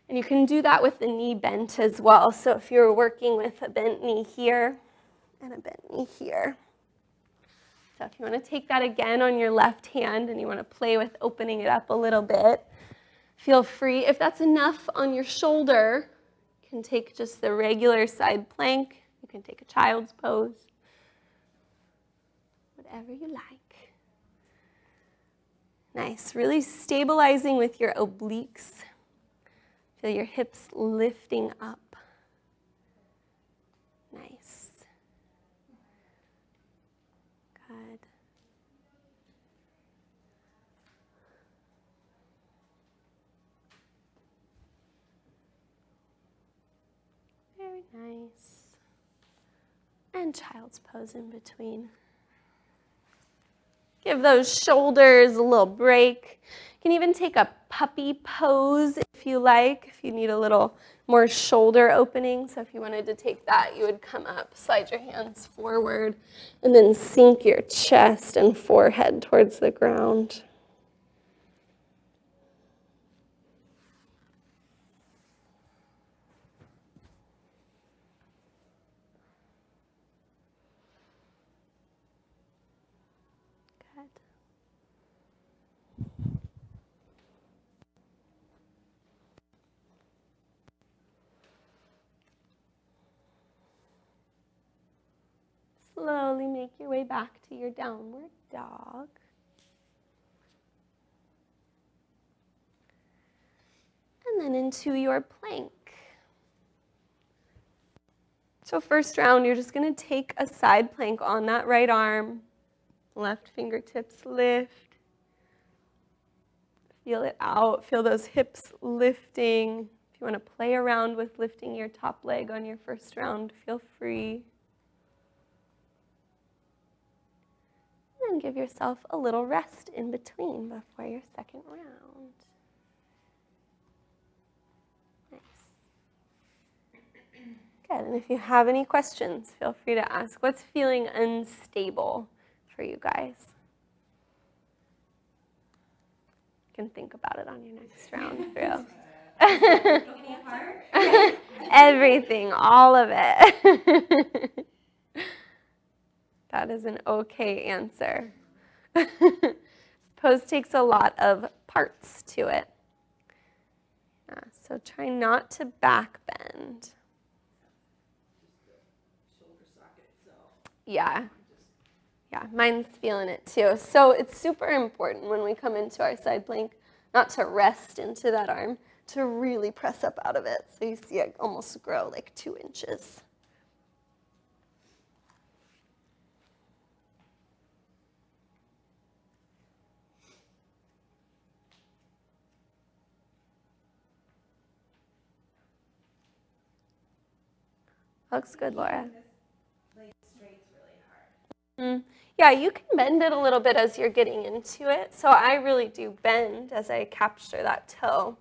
And you can do that with the knee bent as well. So if you're working with a bent knee here and a bent knee here. So if you want to take that again on your left hand and you want to play with opening it up a little bit, feel free. If that's enough on your shoulder, you can take just the regular side plank. You can take a child's pose. Whatever you like. Nice. Really stabilizing with your obliques. Feel your hips lifting up. Nice. Good. Very nice. And child's pose in between. Give those shoulders a little break. You can even take a puppy pose if you like, if you need a little more shoulder opening. So if you wanted to take that, you would come up, slide your hands forward, and then sink your chest and forehead towards the ground. Good. slowly make your way back to your downward dog. And then into your plank. So first round, you're just going to take a side plank on that right arm. Left fingertips lift. Feel it out. Feel those hips lifting. If you want to play around with lifting your top leg on your first round, feel free. And then give yourself a little rest in between before your second round. Nice. Good. And if you have any questions, feel free to ask. What's feeling unstable for you guys? You can think about it on your next round through. Everything, all of it. That is an okay answer. Pose takes a lot of parts to it. So try not to back bend. Yeah. Yeah, mine's feeling it too. So it's super important when we come into our side plank not to rest into that arm, to really press up out of it. So you see it almost grow like 2 inches. Looks good, Laura. Yeah, you can bend it a little bit as you're getting into it. So I really do bend as I capture that toe.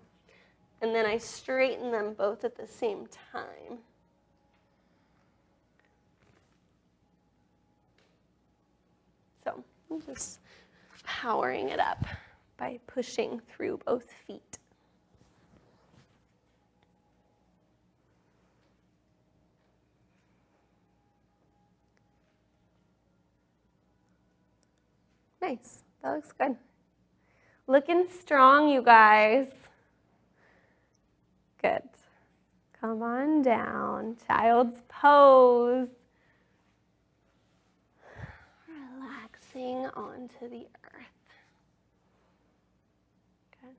And then I straighten them both at the same time. So I'm just powering it up by pushing through both feet. Nice. That looks good. Looking strong, you guys. Good. Come on down. Child's pose. Relaxing onto the earth. Good.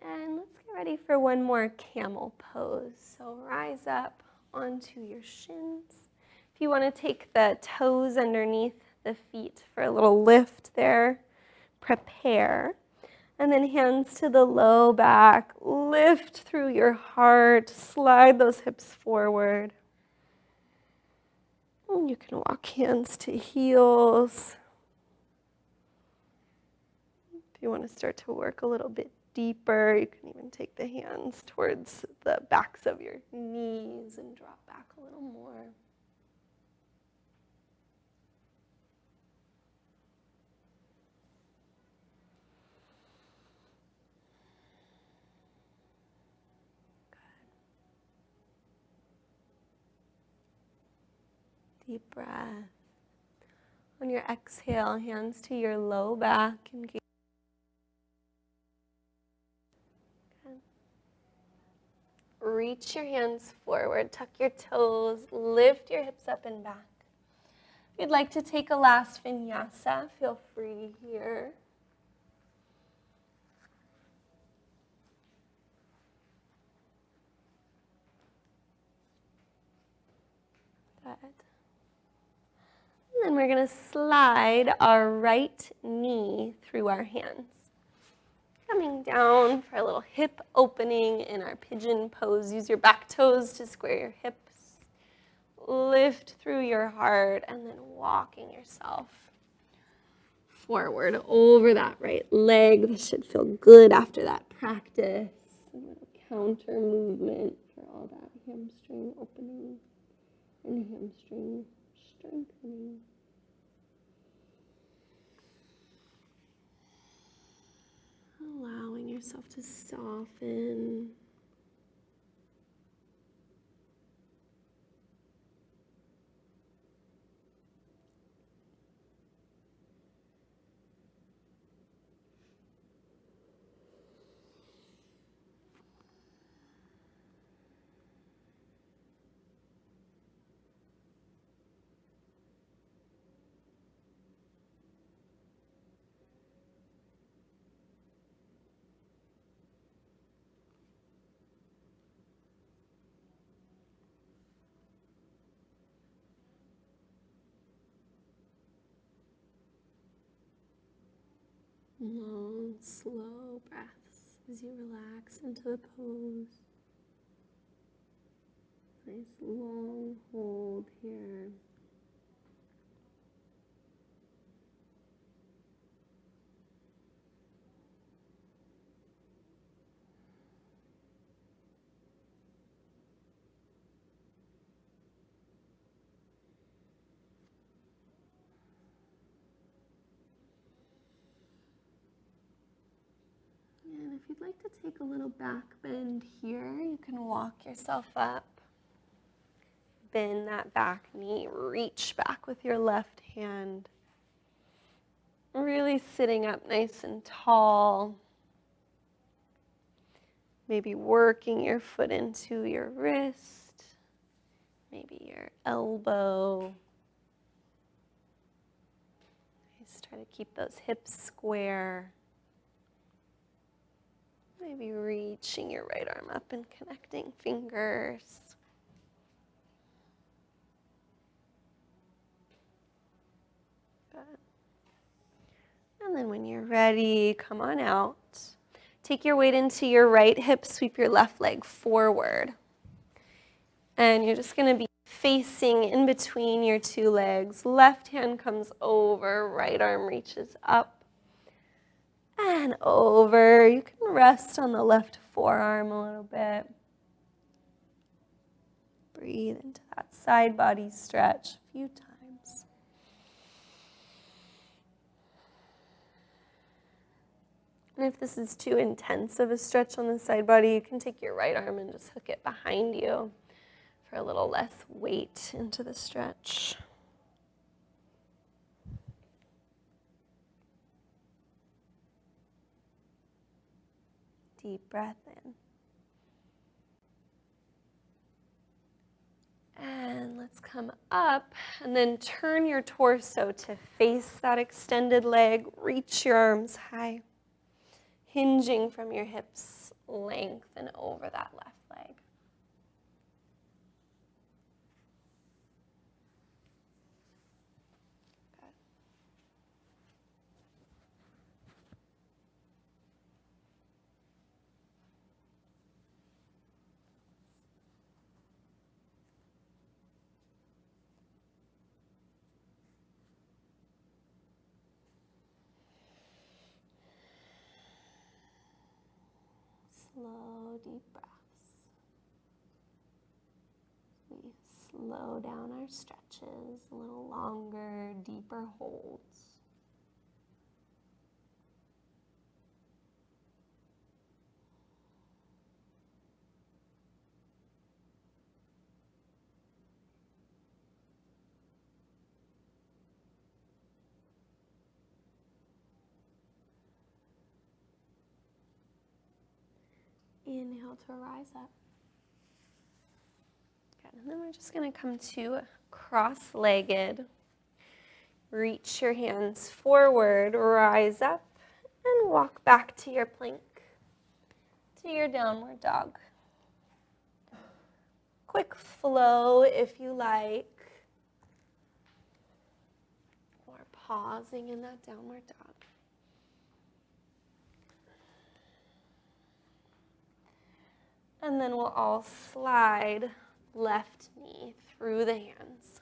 And let's get ready for one more camel pose. So rise up onto your shins. If you want to take the toes underneath the feet for a little lift there, prepare. And then hands to the low back, lift through your heart, slide those hips forward. And you can walk hands to heels. If you want to start to work a little bit deeper, you can even take the hands towards the backs of your knees and drop back a little more. Deep breath. On your exhale, hands to your low back. Engage. Okay. Reach your hands forward, tuck your toes, lift your hips up and back. If you'd like to take a last vinyasa, feel free here. Good. And then we're going to slide our right knee through our hands. Coming down for a little hip opening in our pigeon pose. Use your back toes to square your hips. Lift through your heart and then walking yourself forward over that right leg. This should feel good after that practice. A little counter movement for all that hamstring opening and hamstring strengthening. Allowing yourself to soften. Long, slow breaths as you relax into the pose. Nice long hold here. And if you'd like to take a little back bend here, you can walk yourself up. Bend that back knee, reach back with your left hand. Really sitting up nice and tall. Maybe working your foot into your wrist, maybe your elbow. Just try to keep those hips square. Maybe reaching your right arm up and connecting fingers. Good. And then when you're ready, come on out. Take your weight into your right hip, sweep your left leg forward. And you're just going to be facing in between your two legs. Left hand comes over, right arm reaches up and over. You can rest on the left forearm a little bit. Breathe into that side body stretch a few times. And if this is too intense of a stretch on the side body, you can take your right arm and just hook it behind you for a little less weight into the stretch. Deep breath in. And let's come up and then turn your torso to face that extended leg. Reach your arms high. Hinging from your hips, lengthen over that left leg. Good. Slow, deep breaths. We slow down our stretches, a little longer, deeper holds. Inhale to rise up. Good. And then we're just going to come to cross-legged. Reach your hands forward, rise up, and walk back to your plank, to your downward dog. Quick flow if you like, or pausing in that downward dog. And then we'll all slide left knee through the hands.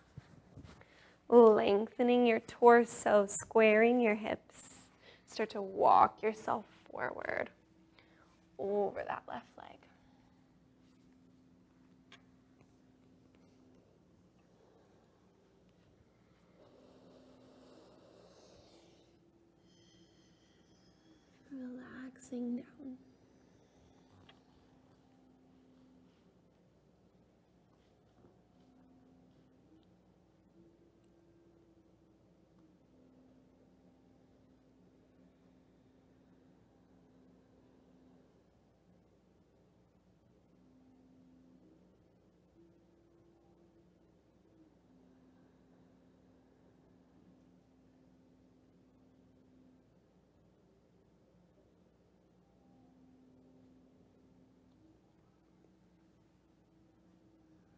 Lengthening your torso, squaring your hips. Start to walk yourself forward over that left leg. Relaxing down.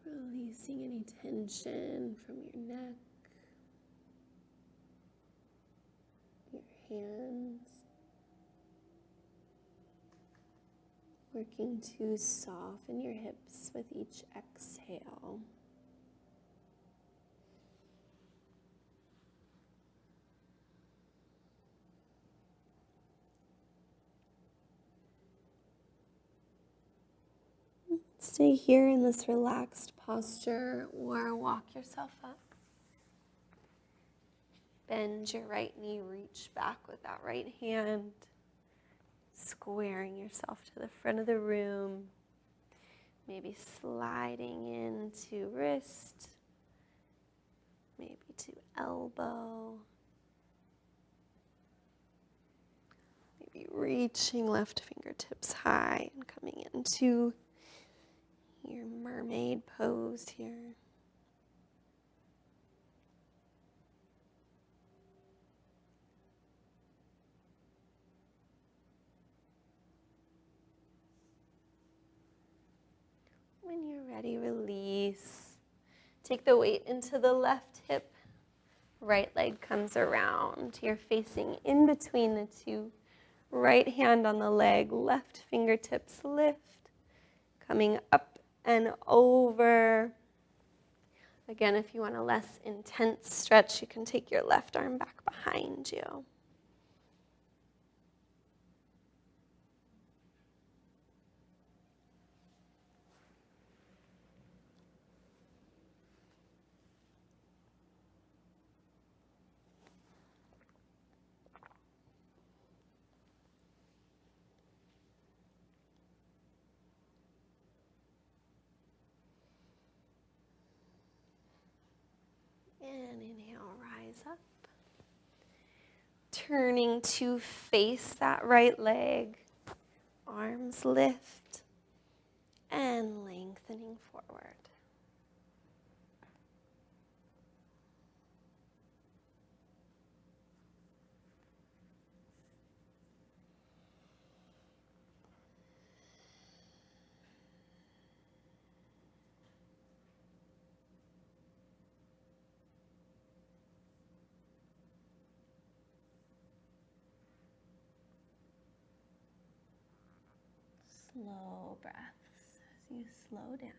Releasing any tension from your neck, your hands. Working to soften your hips with each exhale. Stay here in this relaxed posture or walk yourself up. Bend your right knee, reach back with that right hand, squaring yourself to the front of the room, maybe sliding into wrist, maybe to elbow, maybe reaching left fingertips high and coming into your mermaid pose here. When you're ready, release. Take the weight into the left hip. Right leg comes around. You're facing in between the two. Right hand on the leg, left fingertips lift. Coming up and over. Again, if you want a less intense stretch, you can take your left arm back behind you. And inhale, rise up. Turning to face that right leg. Arms lift. And lengthening forward. Slow breaths as you slow down.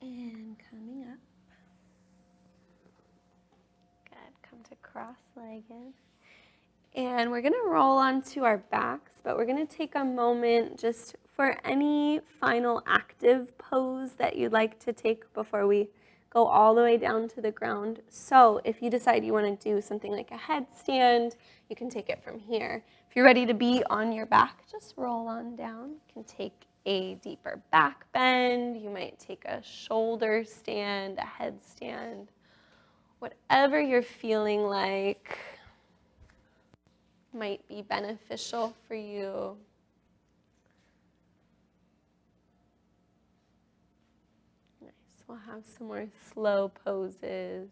And coming up. Good. Come to cross-legged. And we're going to roll onto our backs, but we're going to take a moment just for any final active pose that you'd like to take before we go all the way down to the ground. So if you decide you want to do something like a headstand, you can take it from here. If you're ready to be on your back, just roll on down. You can take a deeper back bend. You might take a shoulder stand, a headstand, whatever you're feeling like might be beneficial for you. Nice. We'll have some more slow poses.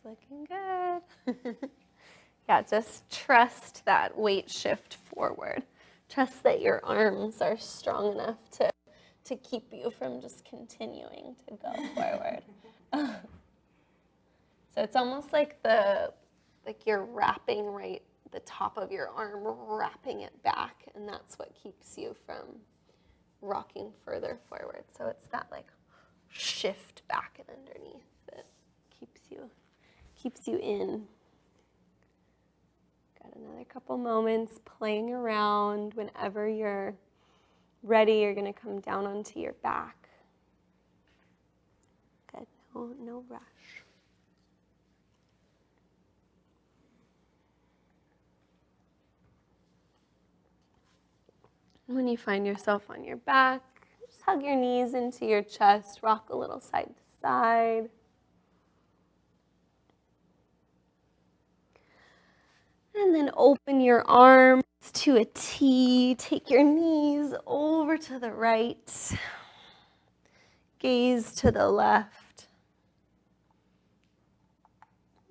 Looking good. Yeah, just trust that weight shift forward. Trust that your arms are strong enough to keep you from just continuing to go forward. So it's almost like you're wrapping right the top of your arm, wrapping it back, and that's what keeps you from rocking further forward. So it's that like shift back and underneath that keeps you in. Got another couple moments playing around. Whenever you're ready, you're going to come down onto your back. Good. No rush. When you find yourself on your back, just hug your knees into your chest, rock a little side to side. And then open your arms to a T. Take your knees over to the right. Gaze to the left.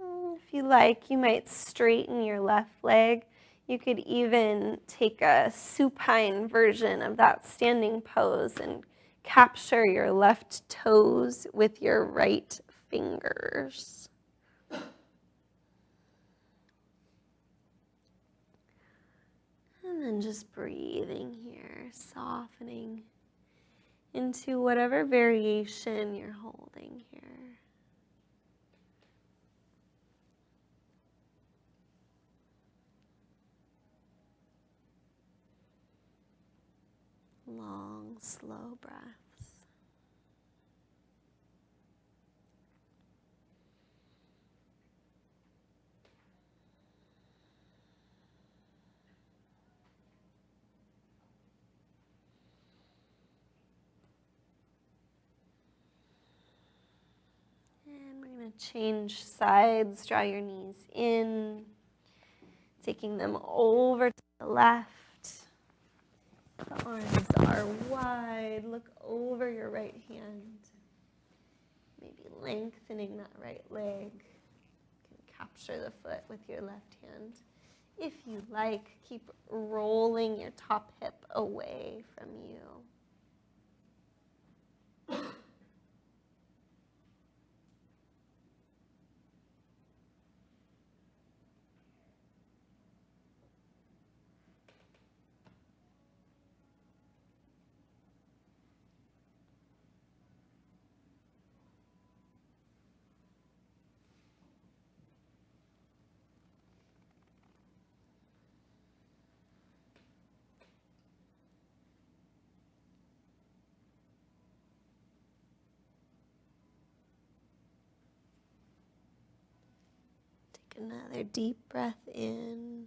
If you like, you might straighten your left leg. You could even take a supine version of that standing pose and capture your left toes with your right fingers. And then just breathing here, softening into whatever variation you're holding here. Long, slow breaths. And we're going to change sides. Draw your knees in, taking them over to the left. The arms are wide. Look over your right hand. Maybe lengthening that right leg. You can capture the foot with your left hand. If you like, keep rolling your top hip away from you. Take another deep breath in.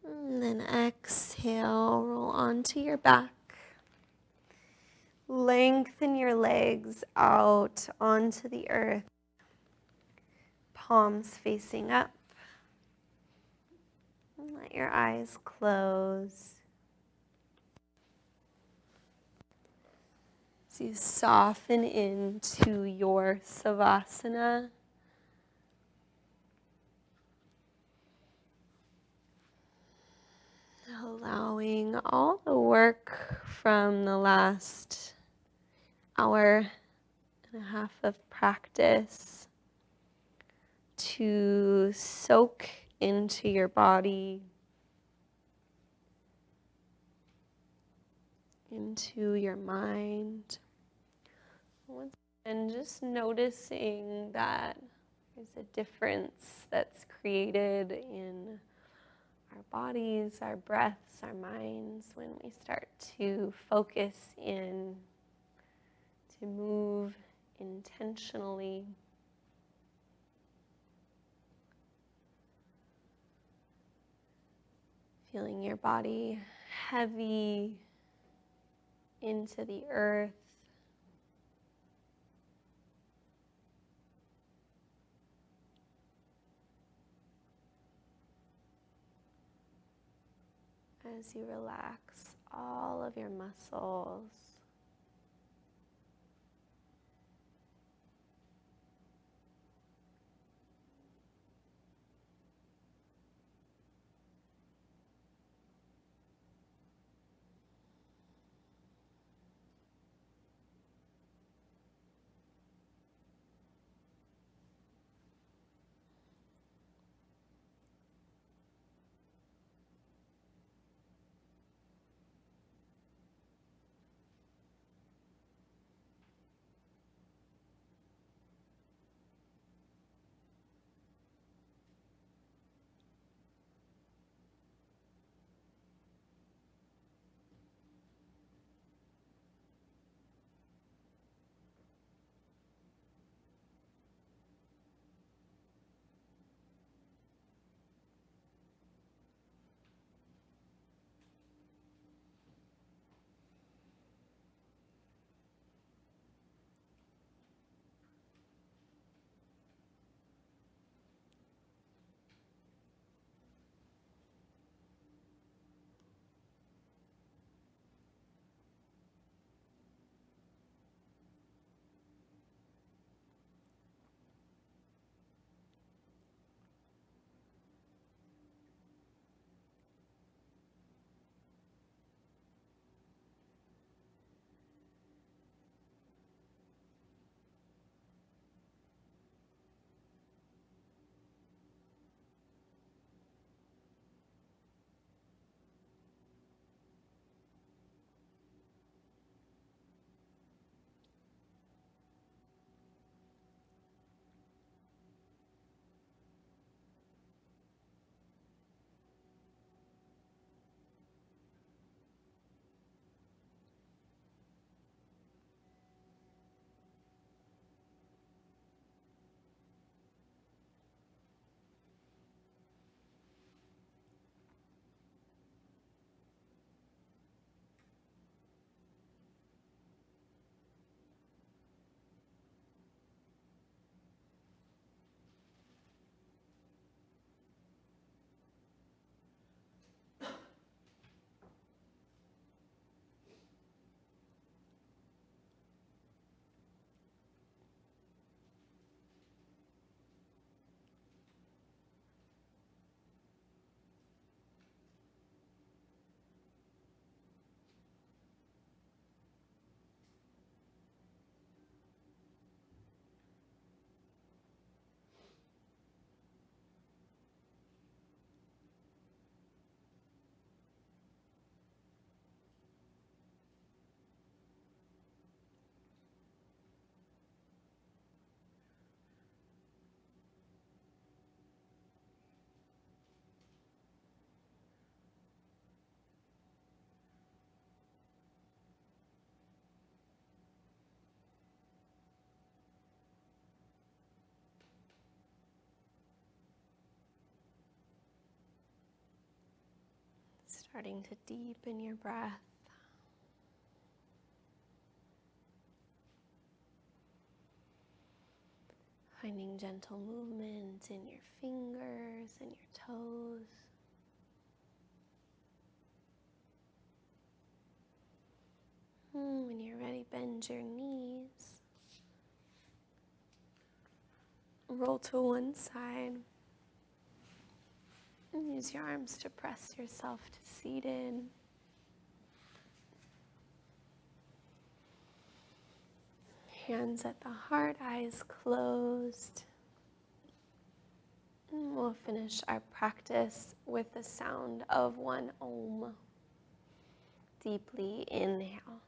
And then exhale, roll onto your back. Lengthen your legs out onto the earth. Palms facing up. And let your eyes close. So you soften into your Savasana. Allowing all the work from the last hour and a half of practice to soak into your body, into your mind. And just noticing that there's a difference that's created in our bodies, our breaths, our minds when we start to focus in, to move intentionally. Feeling your body heavy into the earth. As you relax all of your muscles. Starting to deepen your breath. Finding gentle movement in your fingers and your toes. When you're ready, bend your knees. Roll to one side. And use your arms to press yourself to seated. Hands at the heart, eyes closed. And we'll finish our practice with the sound of one Om. Deeply inhale.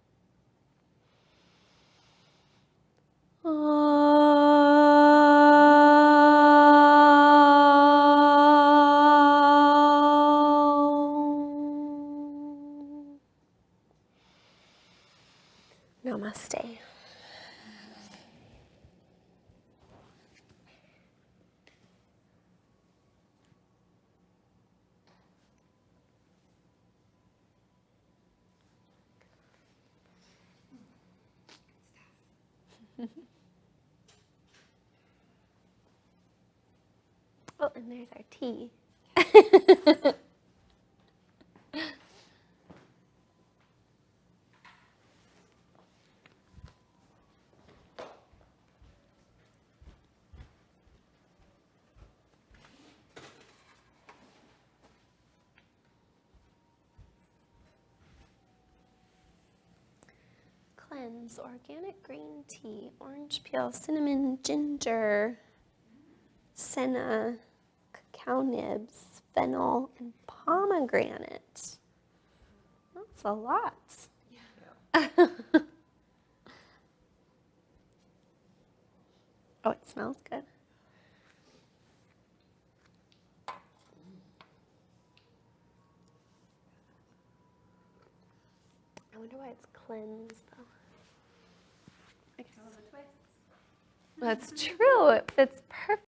Namaste. Oh, and there's our tea. Cleanse, organic green tea, orange peel, cinnamon, ginger, senna, cacao nibs, fennel, and pomegranate. That's a lot. Yeah. Oh, it smells good. I wonder why it's cleansed, though. I guess. That's true. It fits perfect.